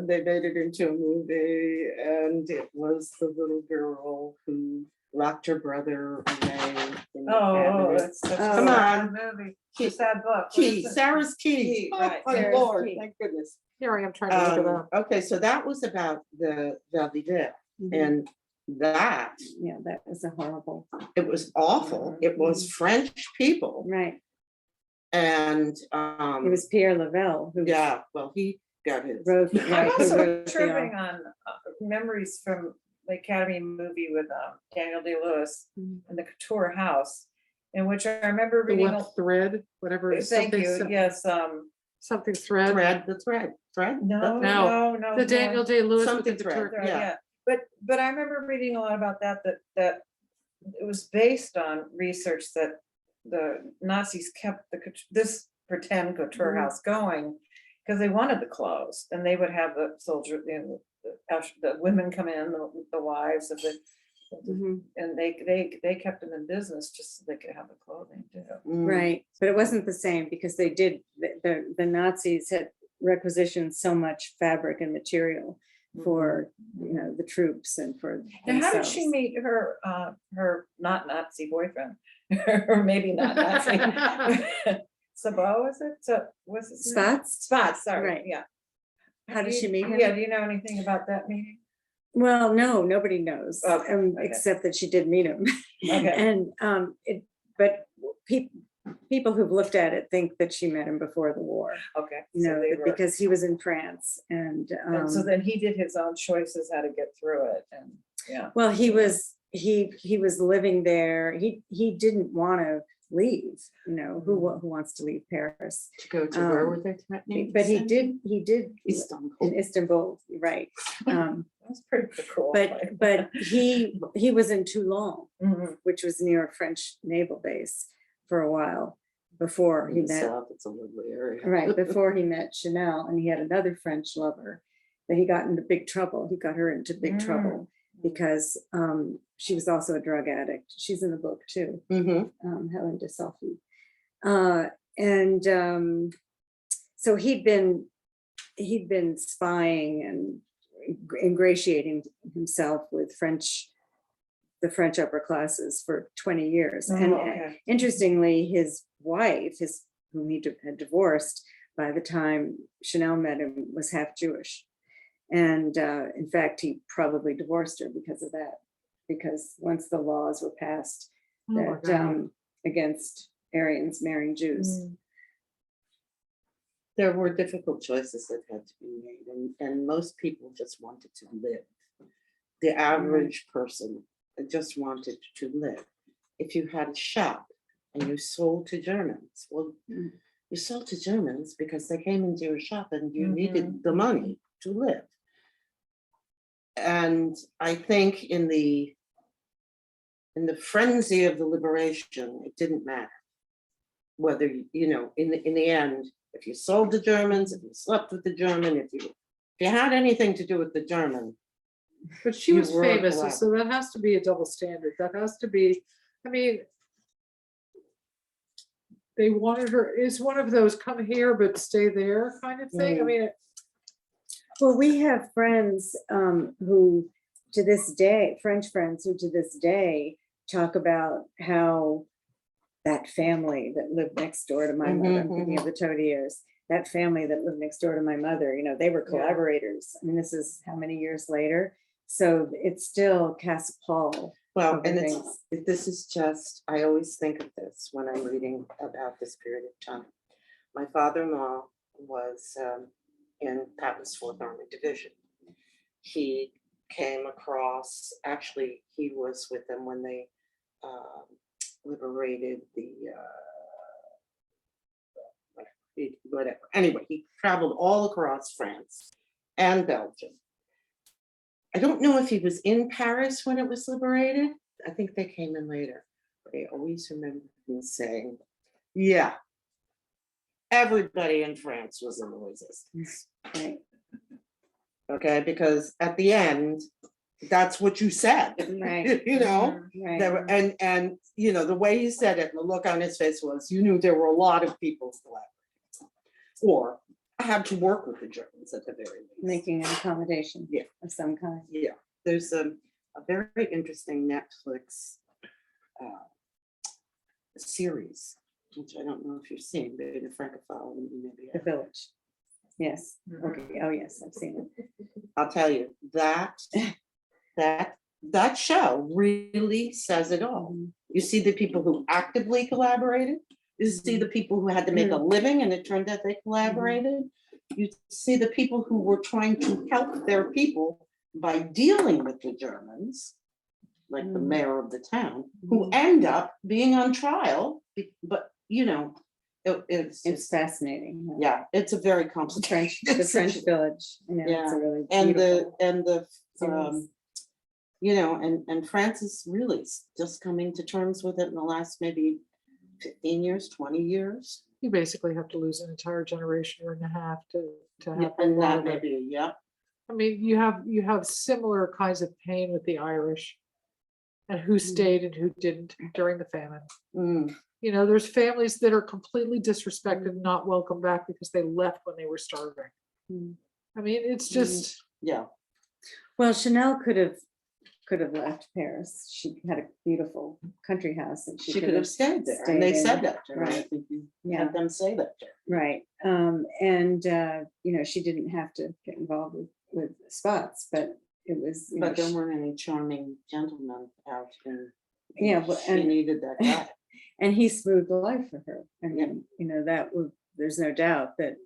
They made it into a movie, and it was the little girl who locked her brother away in the cabinet. That's Come a on. sad movie. Key- It's a sad book. What Key, is it? Sarah's Key. Key, Oh, right, my Sarah's Lord, Key. thank goodness. Here I am trying to look it up. Okay, so that was about the Val d'Isère, Mhm. and that, Yeah, that was a horrible, it was awful. It was French people, right. and It was Pierre Lavelle who yeah, well, he got his. wrote, I'm right, who also wrote the, tripping on memories from the Academy movie with Daniel Day-Lewis Mhm. and the Couture House, in which I remember The reading. one thread, whatever. it is, Thank something- you, some- yes, Something thread. Thread. no, No, no. The Daniel Day-Lewis with Something the thread. Turk. Yeah. But I remember reading a lot about that it was based on research that the Nazis kept this pretend couture Mhm. house going because they wanted the clothes, and they would have the soldier, the women come in, the wives of the, Mhm. and they kept them in business just so they could have the clothing too. Mm. right, but it wasn't the same because the Nazis had requisitioned so much fabric and material for, the troops and for Now, how did she themselves. meet her not Nazi boyfriend? Or maybe not Nazi. Sabo, is it? So, what's his name? Spots? Spots, sorry, Right. yeah. How did Do she you- meet him? Yeah, do you know anything about that meeting? Well, no, nobody knows, Okay, okay. except that she did meet him. Okay. And but people who've looked at it think that she met him before the war, Okay. so they were- because he was in France and, And so then he did his own choices how to get through it, and, yeah. well, he was living there. He didn't want to leave, who wants to leave Paris? To go to where Um, were they threatening? to But he send did, him? Istanbul. in Istanbul, right. That's pretty cool. But he was in Toulon, Mhm. which was near a French naval base for a while before he In the met, south, it's a lovely area. right, before he met Chanel, and he had another French lover. But he got into big trouble. He got her into big trouble because she was also a drug addict. She's in the book too, Mhm. Helen de Sophie. So he'd been spying and ingratiating himself with the French upper classes for 20 years. Oh, And okay. interestingly, his wife, whom he had divorced by the time Chanel met him, was half Jewish. And in fact, he probably divorced her because of that, because once the laws were passed Oh my that God. against Aryans marrying Jews. There were difficult choices that had to be made, and most people just wanted to live. The average person just wanted to live. If you had a shop and you sold to Germans, well, you sold to Germans because they came into your shop and you needed the money to live. And I think in the frenzy of the liberation, it didn't matter whether, in the end, if you sold to Germans, if you slept with the German, if you had anything to do with the German. But she You was were famous, allowed. so that has to be a double standard. That has to be, I mean, they wanted her, it's one of those come here but stay there kind of thing. I mean, Well, we have friends who to this day, French friends who to this day talk about how that family that lived next door to my mother, I'm thinking of the Todiers, that family that lived next door to my mother, they were collaborators. I mean, this is how many years later? So it's still casts a pall. Well, over and things. this is just, I always think of this when I'm reading about this period of time. My father-in-law was in Patton's Fourth Army Division. He came across, actually, he was with them when they liberated whatever. Anyway, he traveled all across France and Belgium. I don't know if he was in Paris when it was liberated. I think they came in later. But I always remember him saying, yeah, everybody in France was in the resistance. Right. Okay, because at the end, that's what you said. Right. Right. There were, and the way he said it, and the look on his face was, you knew there were a lot of people collaborating. Or I had to work with the Germans at the very least. Making an accommodation of some kind. Yeah, there's a very interesting Netflix series, which I don't know if you've seen, but in a Francophone, maybe. The Village. Yes. Okay. Oh, yes, I've seen it. I'll tell you, that show really says it all. You see the people who actively collaborated. You see the people who had to make a living and it turned out they collaborated. You see the people who were trying to help their people by dealing with the Germans, like the mayor of the town, who end up being on trial, but it's It's fascinating. yeah, it's a very The complicated. French Village. It's a really beautiful series. And France is really just coming to terms with it in the last maybe 15 years, 20 years. you basically have to lose an entire generation and a half to have a And lot that of it. maybe, yeah. I mean, you have similar kinds of pain with the Irish and who stayed and who didn't during the famine. Mm. There's families that are completely disrespected, not welcome back because they left when they were starving. I mean, it's just, Yeah. Well, Chanel could have left Paris. She had a beautiful country house and She could have stayed there, and they said that to her. I Right. think you Yeah. had them say that to her. Right. She didn't have to get involved with spots, but it was, But there weren't any charming gentlemen out in. Yeah, well, She and- needed that guy. and he smoothed the life for her. I mean, there's no doubt that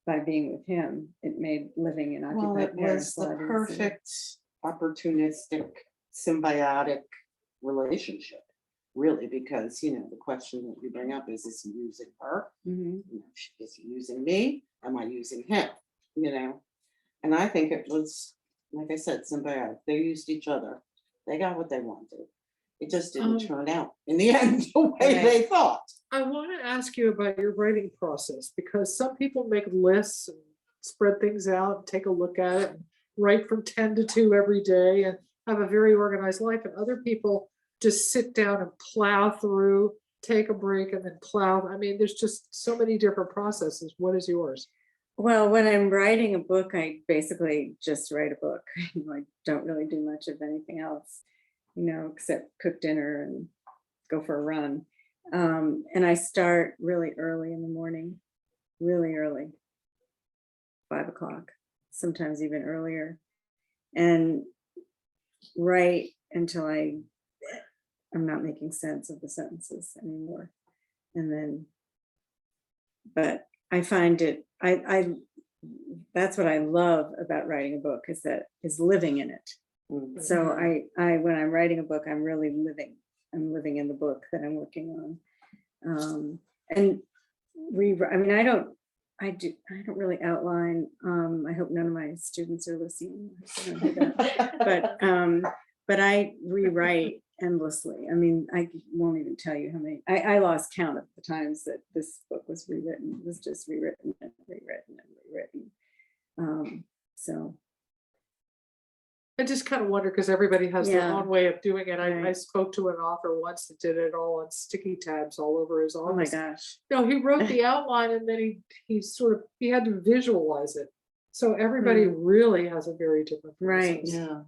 by being with him, it made living in Well, occupied it Paris was a the lot easier. perfect opportunistic symbiotic relationship, really, because, the question that you bring up is he using her? Mhm. Is he using me? Am I using him? And I think it was, like I said, symbiotic. They used each other. They got what they wanted. It just didn't turn out in the end the way they thought. I want to ask you about your writing process, because some people make lists and spread things out, and take a look at it, and write from 10 to 2 every day and have a very organized life. And other people just sit down and plow through, take a break, and then plow. I mean, there's just so many different processes. What is yours? Well, when I'm writing a book, I basically just write a book. I don't really do much of anything else, except cook dinner and go for a run. And I start really early in the morning, really early, 5 o'clock, sometimes even earlier, and write until I'm not making sense of the sentences anymore. And then, but I find it, that's what I love about writing a book, is living in it. So I when I'm writing a book, I'm really living. I'm living in the book that I'm working on. And I don't really outline. I hope none of my students are listening. I don't hear that. But I rewrite endlessly. I mean, I won't even tell you how many. I lost count of the times that this book was rewritten. It was just rewritten and rewritten and rewritten. So I just kind of wonder, because everybody has their Yeah. own way of doing it. I Right. spoke to an author once that did it all on sticky tabs all over his oh my office. gosh. No, he wrote the outline, and then he had to visualize it. So everybody really has a very different Right. process.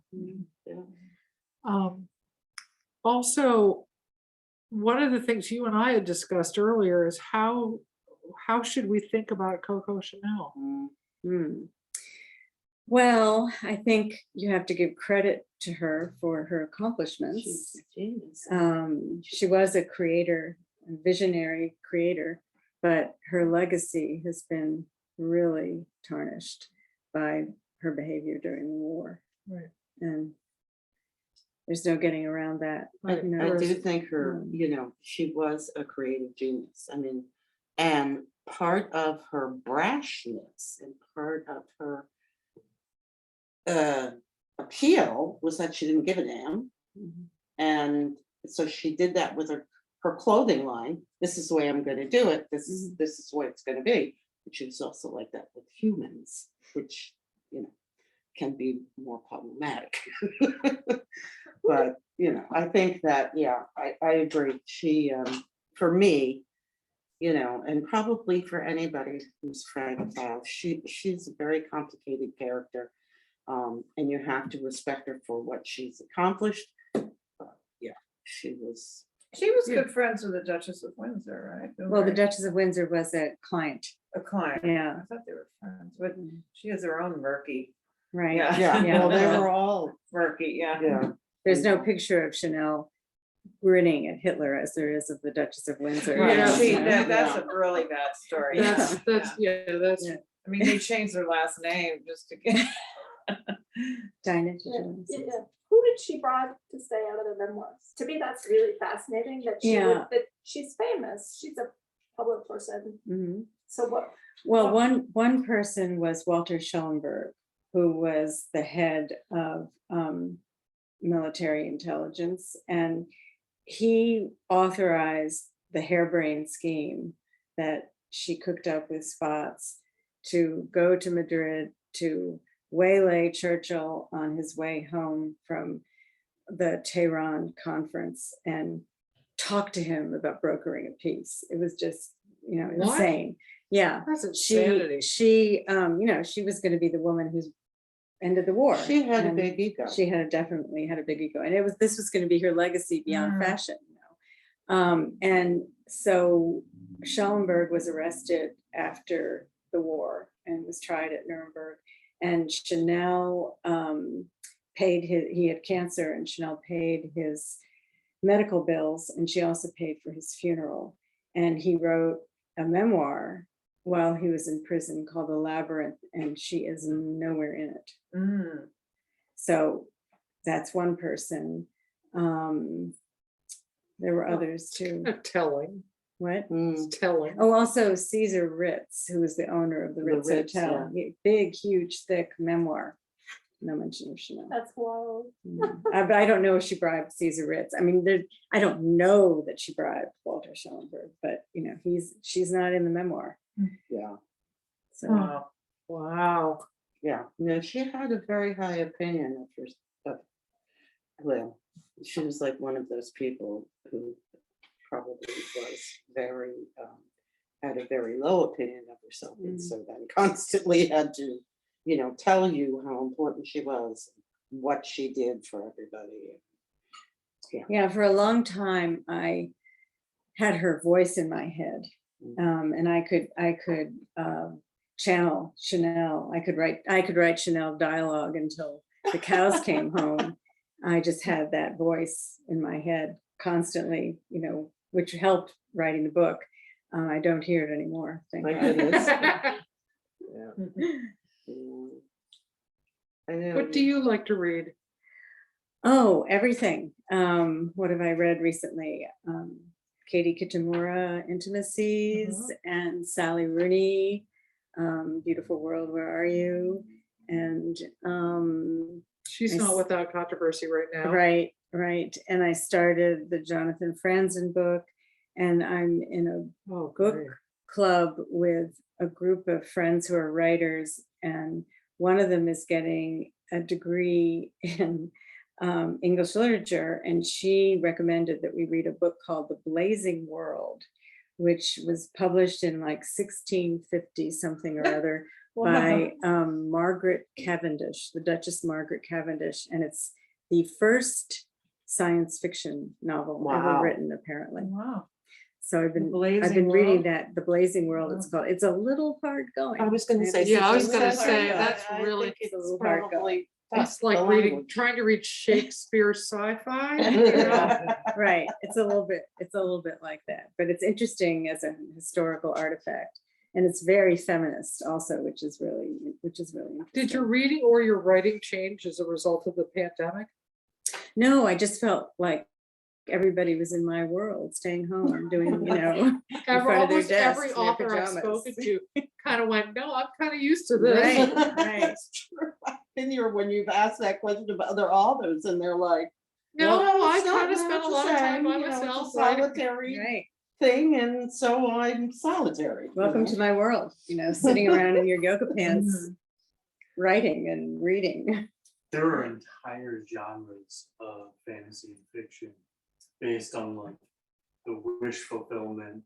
Yeah. Also, one of the things you and I had discussed earlier is how should we think about Coco Chanel? Well, I think you have to give credit to her for her accomplishments. She's a genius. She was a creator, a visionary creator, but her legacy has been really tarnished by her behavior during the war. Right. And there's no getting around that. Right. you know. I do Whereas- think her, she was a creative genius. I mean, and part of her brashness and part of her appeal was that she didn't give a damn. And so she did that with her clothing line. This is the way I'm going to do it. This is the way it's going to be. But she was also like that with humans, which can be more problematic. But I think that I agree. She for me, and probably for anybody who's francophile, she's a very complicated character. And you have to respect her for what she's accomplished. But she was. She was Yeah. good friends with the Duchess of Windsor, right? Well, the Duchess of Windsor was a client. A client. Yeah. I thought they were friends, but she has her own murky. Right. Yeah. Yeah. Well, they were all. Murky, yeah. Yeah. There's no picture of Chanel grinning at Hitler as there is of the Duchess of Windsor. Right, Yeah. see, Yeah. that's a really bad story. That's Yeah. I mean, they changed their last name just to get. Dinah, did you want to say Yeah. Who did she bribe to stay out of the memoirs? To me, that's really fascinating that that she's famous. She's a public person. something? So what? Well, one person was Walter Schellenberg, who was the head of military intelligence, and he authorized the harebrained scheme that she cooked up with Spots to go to Madrid to waylay Churchill on his way home from the Tehran conference and talk to him about brokering a peace. It was just, What? insane. Yeah. That's insanity. She was going to be the woman who's end of the war. She had a and big ego. She definitely had a big ego, and this was going to be her legacy beyond Mm. fashion. And so Schellenberg was arrested after the war and was tried at Nuremberg. And Chanel he had cancer, and Chanel paid his medical bills, and she also paid for his funeral. And he wrote a memoir while he was in prison called The Labyrinth, and she is nowhere in it. Mm. So that's one person. There were others too. Telling, What? it's telling. Oh, also Caesar Ritz, who was the owner of the The Ritz Ritz, Hotel. Big, huge, thick memoir. No mention of Chanel. That's wild. But I don't know if she bribed Caesar Ritz. I mean, I don't know that she bribed Walter Schellenberg, but she's not in the memoir. Yeah, So Wow. Wow. yeah. No, she had a very high opinion of herself. Well, she was like one of those people who probably was very, had a very low opinion of herself. And so then constantly had to, tell you how important she was, what she did for everybody. yeah, for a long time, I had her voice in my head. And I could channel Chanel. I could write Chanel dialogue until the cows came home. I just had that voice in my head constantly, which helped writing the book. I don't hear it anymore. Thank My God. goodness. I know. What do you like to read? Oh, everything. What have I read recently? Katie Kitamura, Intimacies, and Sally Rooney, Beautiful World, Where Are You? And She's not without controversy right now. right. And I started the Jonathan Franzen book, and I'm in a Oh, book great. club with a group of friends who are writers, and one of them is getting a degree in English literature, and she recommended that we read a book called The Blazing World, which was published in like 1650 something or other by Margaret Cavendish, the Duchess Margaret Cavendish, and it's the first science fiction novel ever Wow. written, apparently. Wow. So I've been Blazing reading World? that, The Blazing World, it's called. It's a little hard going. I was going to say. Yeah, I was something gonna like say, that. that's I really- think It's a it's little hard probably It's tough, like the reading, language. trying to read Shakespeare sci-fi. Right. It's a little bit like that, but it's interesting as a historical artifact. And it's very feminist also, which is really interesting. Did your reading or your writing change as a result of the pandemic? No, I just felt like everybody was in my world, staying home, doing, in front of their Almost desks every in their author I've pajamas. spoken to kind of went, no, I'm kind of used to this. Right, right. That's true. I've been here when you've asked that question of other authors and they're like, No, well, I it's not kind of spent a lot of time by it's a myself. solitary Right. thing, and so I'm solitary. Welcome to my world, sitting around in your yoga pants, writing and reading. There are entire genres of fantasy and fiction based on like the wish fulfillment,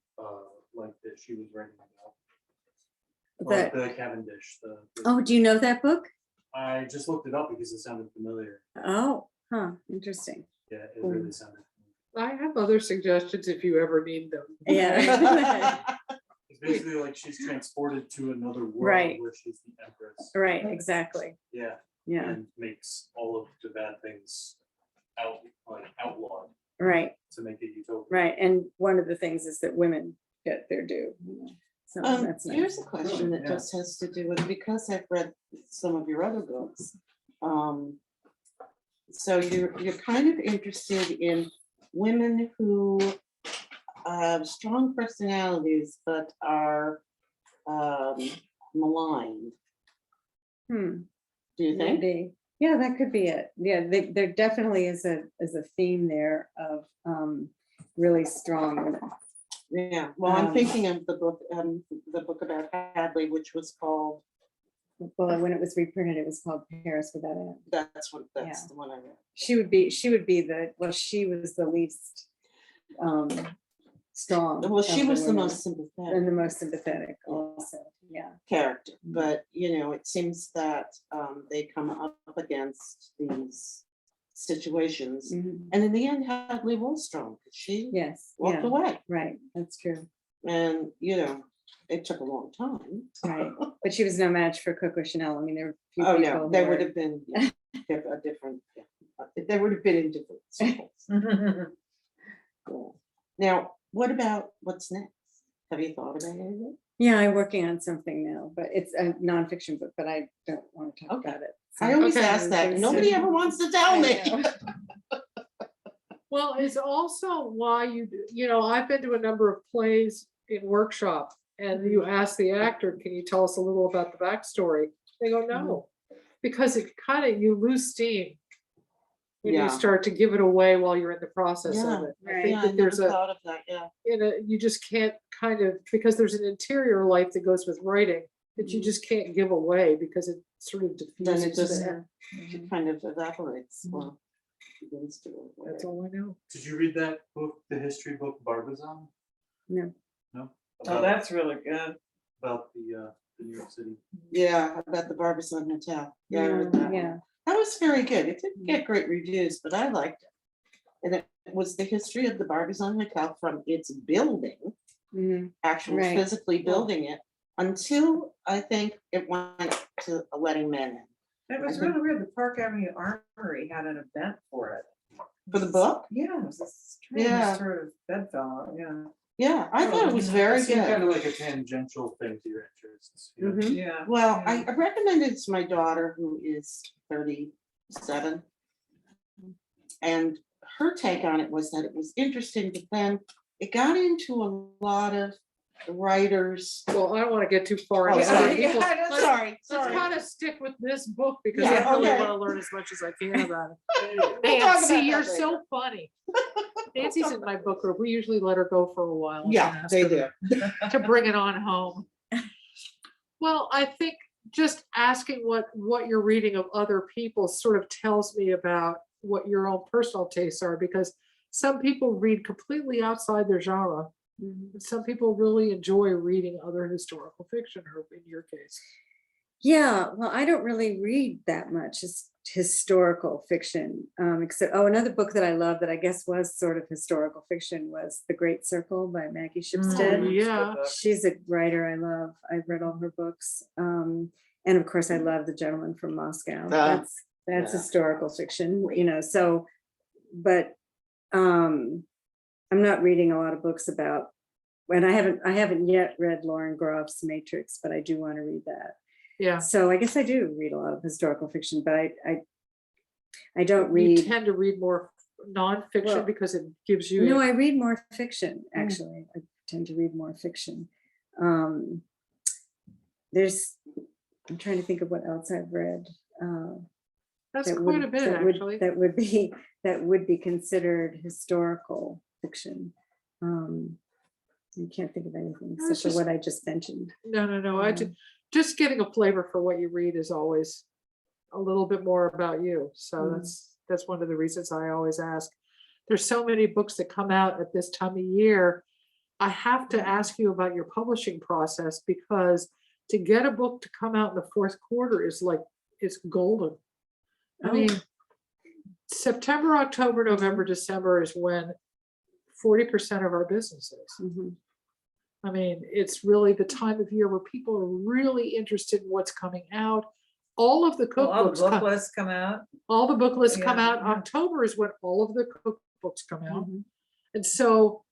like that she was writing about. That, Or the Cavendish. oh, do you know that book? I just looked it up because it sounded familiar. Oh, huh, interesting. Yeah, it really sounded. I have other suggestions if you ever need them. Yeah. It's basically like she's transported to another world Right. where she's the empress. Right, exactly. Yeah, Yeah, and makes all of the bad things outlawed right, to make it utopian. right. And one of the things is that women get their due. So that's nice. Here's a question that Yeah. just has to do with, because I've read some of your other books. So you're kind of interested in women who have strong personalities but are maligned. Hmm. Do you think? Maybe. Yeah, that could be it. Yeah, there definitely is a theme there of really strong women. Yeah, well, I'm Um, thinking of the book about Hadley, which was called, Well, when it was reprinted, it was called Paris Without End. that's Yeah. the one I read. She would be she was the least strong. Well, she of was the women, most sympathetic. and the most sympathetic also. Yeah. character, but you know, it seems that they come up against these situations, Mhm. and in the end, Hadley Woolstrom, she Yes, walked yeah, away, right, that's true, and you know, it took a long time. right. But she was no match for Coco Chanel. I mean, there were a few Oh people. no, who they were- would have been a different. They would have been in different circles. Yeah. Now, what about what's next? Have you thought about anything? Yeah, I'm working on something now, but it's a nonfiction book, but I don't want to talk Okay. about it. I always Okay. ask that. Things Nobody to- ever wants to tell I me. know. Well, it's also why you know, I've been to a number of plays in workshop and you ask the actor, can you tell us a little about the backstory? They go, no, because it kind of, you lose steam when Yeah. you start to give it away while you're in the process of Yeah, it. I right. think Yeah, I that never there's a, thought of that, yeah. you just can't kind of, because there's an interior life that goes with writing that you just can't give away because it sort of Then it diffuses just there. it kind of evaporates. Mhm. Or begins to. That's all I know. Did you read that book, the history book Barbizon? No. No? Oh, About, that's really good. about the New York City. Yeah, about the Barbizon Hotel. Yeah, I read that one. Yeah. That was very good. It didn't get great reviews, but I liked it. And it was the history of the Barbizon Hotel from its building, Mhm. actually Right. physically building it, until I think it went to letting men in. It was I think- really weird. The Park Avenue Armory had an event for it. For the book? Yeah, it was a strange Yeah. sort of bedfellow, yeah. Yeah, I thought it was very Kind good. of like a tangential thing to your interests. You know? Mhm. Yeah. Well, yeah. I recommended it to my daughter, who is 37. And her take on it was that it was interesting, but then it got into a lot of writers. Well, I don't want to get too far Oh, into sorry. other people. Yeah, Let's- Sorry, Let's sorry. kind of stick with this book because Yeah, I really okay. want to learn as much as I can about it. We'll talk about Nancy, that you're later. so funny. Nancy's in my book group. We usually let her go for a while. and Yeah, ask they her do. To bring it on home. Well, I think just asking what you're reading of other people sort of tells me about what your own personal tastes are, because some people read completely outside their genre. And some people really enjoy reading other historical fiction, or in your case. Yeah, well, I don't really read that much historical fiction, except, another book that I love that I guess was sort of historical fiction was The Great Circle by Maggie Shipstead. Oh, yeah. She's a writer I love. I've read all her books. And of course, I love The Gentleman from Moscow. That's yeah. historical fiction, you know, so, but I'm not reading a lot of books about, and I haven't yet read Lauren Groff's Matrix, but I do want to read that. Yeah. So I guess I do read a lot of historical fiction, but I don't You read. tend to read more nonfiction Well, because it gives you. No, I read more fiction, actually. I tend to read more fiction. I'm trying to think of what else I've read. That's that quite would- a bit, that would- actually. that would be considered historical fiction. I can't think of anything I was except for what I just mentioned. No. I just getting a flavor for what you read is always a little bit more about you. So Mm. that's one of the reasons I always ask. There's so many books that come out at this time of year. I have to ask you about your publishing process, because to get a book to come out in the fourth quarter is like, it's golden. I Oh. mean, September, October, November, December is when 40% of our business is. Mhm. I mean, it's really the time of year where people are really interested in what's coming out. All of the Well, all the cookbooks, book lists come out. all the book lists come Yeah, out. yeah. October is when all of the cookbooks come out. Mhm. And so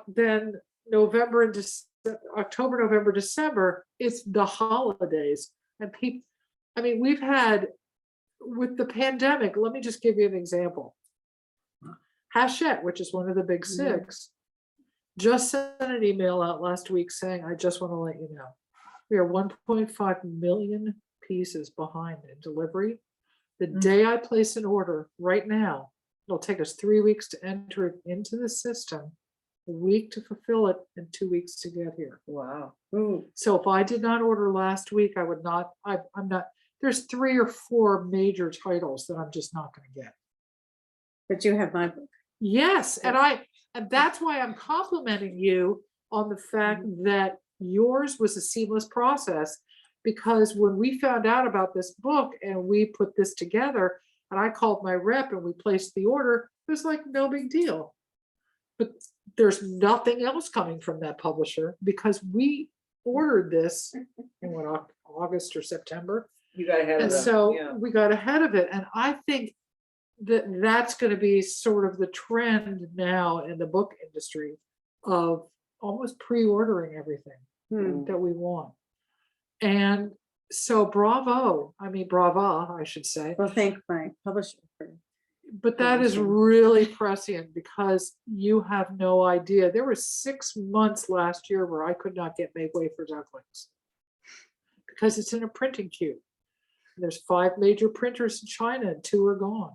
then November and October, November, December, it's the holidays. And people, I mean, we've had, with the pandemic, let me just give you an example. Hachette, which is one of the big six, just sent an email out last week saying, I just want to let you know, we are 1.5 million pieces behind in delivery. The day I place an order right now, it'll take us 3 weeks to enter it into the system, a week to fulfill it, and 2 weeks to get here. Wow. Ooh, So if I did not order last week, I would not, I'm not, there's 3 or 4 major titles that I'm just not going to get. but you have my book. Yes, and that's why I'm complimenting you on the fact that Yours was a seamless process, because when we found out about this book and we put this together, and I called my rep and we placed the order, it was like no big deal. But there's nothing else coming from that publisher because we ordered this in what, August or September. You got ahead And of them. so Yeah. we got ahead of it. And I think that that's going to be sort of the trend now in the book industry of almost pre-ordering everything that we want. And so bravo, I should say. Well, thank my publisher for, But that is publishing. really prescient because you have no idea. There were 6 months last year where I could not get Make Way for Ducklings because it's in a printing queue. There's 5 major printers in China and 2 are gone.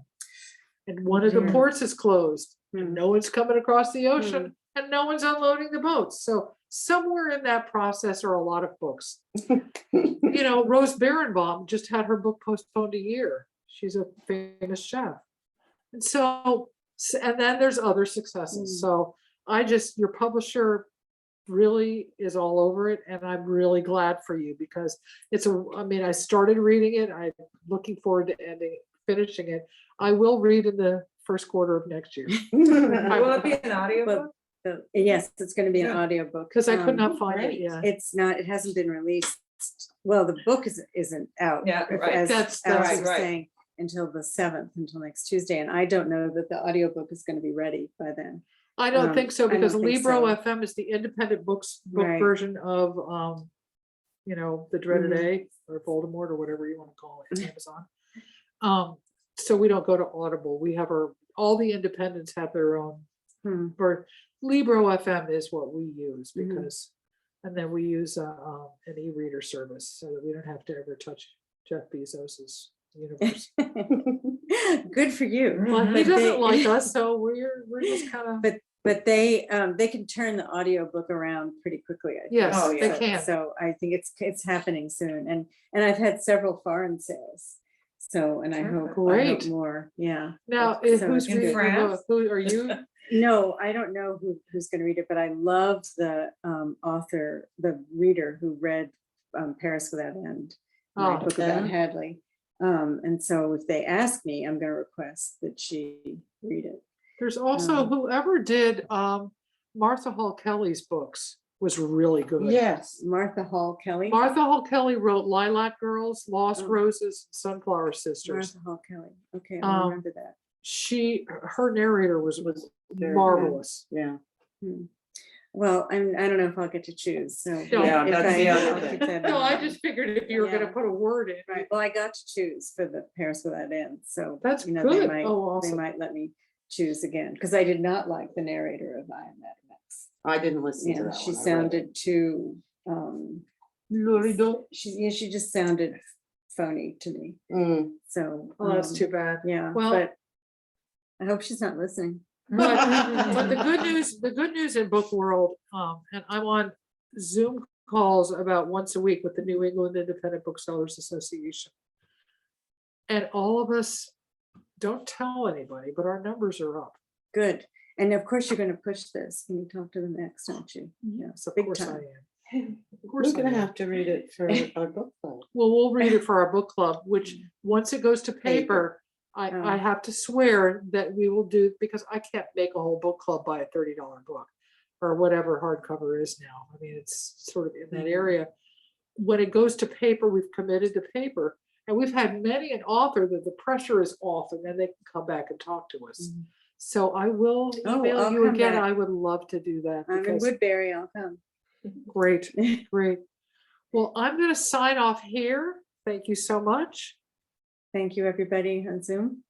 And one of the dear. ports is closed and Hmm. no one's coming across the ocean and no one's unloading the boats. So somewhere in that process are a lot of books. You know, Rose Berenbaum just had her book postponed a year. She's a famous chef. And so, and then there's other successes. So your publisher really is all over it. And I'm really glad for you because I started reading it. I'm looking forward to finishing it. I will read in the first quarter of next year Will it be an audiobook? yes, it's going to be an Yeah. audiobook. because I could not find it great. yet. It's not, it hasn't been released. Well, the book isn't out. Yeah, right. As That's Alex right, was right. saying, until the 7th, until next Tuesday. And I don't know that the audiobook is going to be ready by then. I don't think so I don't because think Libro so. FM is the independent book Right. version of, the dreaded Mhm. A or Voldemort or whatever you want to call it, Amazon. So we don't go to Audible. We have all the independents have their own. For Libro FM is what we use because, and then we use an e-reader service so that we don't have to ever touch Jeff Bezos's universe. Good for you. Well, he But doesn't they- like us, so we're just kind of. But they can turn the audiobook around pretty quickly. I think. Yes, Oh, they yeah. can. So I think it's happening soon. And I've had several foreign sales. So, and I hope Great. more. Yeah. Now, So who's it's reading good. your book? Who are you? No, I don't know who's going to read it, but I love the author, the reader who read Paris Without End, my Oh, book about okay. Hadley. And so if they ask me, I'm going to request that she read it. There's also whoever did Martha Hall Kelly's books was really good. Yes. Martha Hall Kelly. Martha Hall Kelly wrote Lilac Girls, Lost Oh. Roses, Sunflower Sisters. Martha Hall Kelly. Okay, I'll remember that. Her narrator was very marvelous. Yeah. Well, I don't know if I'll get to choose. So Yeah, if that's the other I'll thing. keep that in No, I mind. just figured if you were gonna Yeah. put a word in. Right. Well, I got to choose for the Paris Without End. So That's they good. might, Oh, they awesome. might let me choose again because I did not like the narrator of I Am Madam X. I didn't listen to Yeah, that she one. I read it. sounded too. Lurido. She just sounded phony to me. Mm. So. Oh, that's too bad. Yeah, Well- but I hope she's not listening. But the good news in book world, and I'm on Zoom calls about once a week with the New England Independent Booksellers Association. And all of us don't tell anybody, but our numbers are up. Good. And of course, you're going to push this when you talk to them next, aren't you? Yes, of Big course I time. am. Of course We're I gonna am. have to read it for our book club. Well, we'll read it for our book club, which once it goes to paper, I Oh. have to swear that we will do, because I can't make a whole book club buy a $30 book or whatever hardcover is now. I mean, it's sort of in that area. When it goes to paper, we've committed to paper. And we've had many an author that the pressure is off and then they can come back and talk to us. So I will Oh, email I'll you come again. back. I would love to do that. I'm in because- Woodbury, I'll come. Great, great. Well, I'm going to sign off here. Thank you so much. Thank you, everybody on Zoom.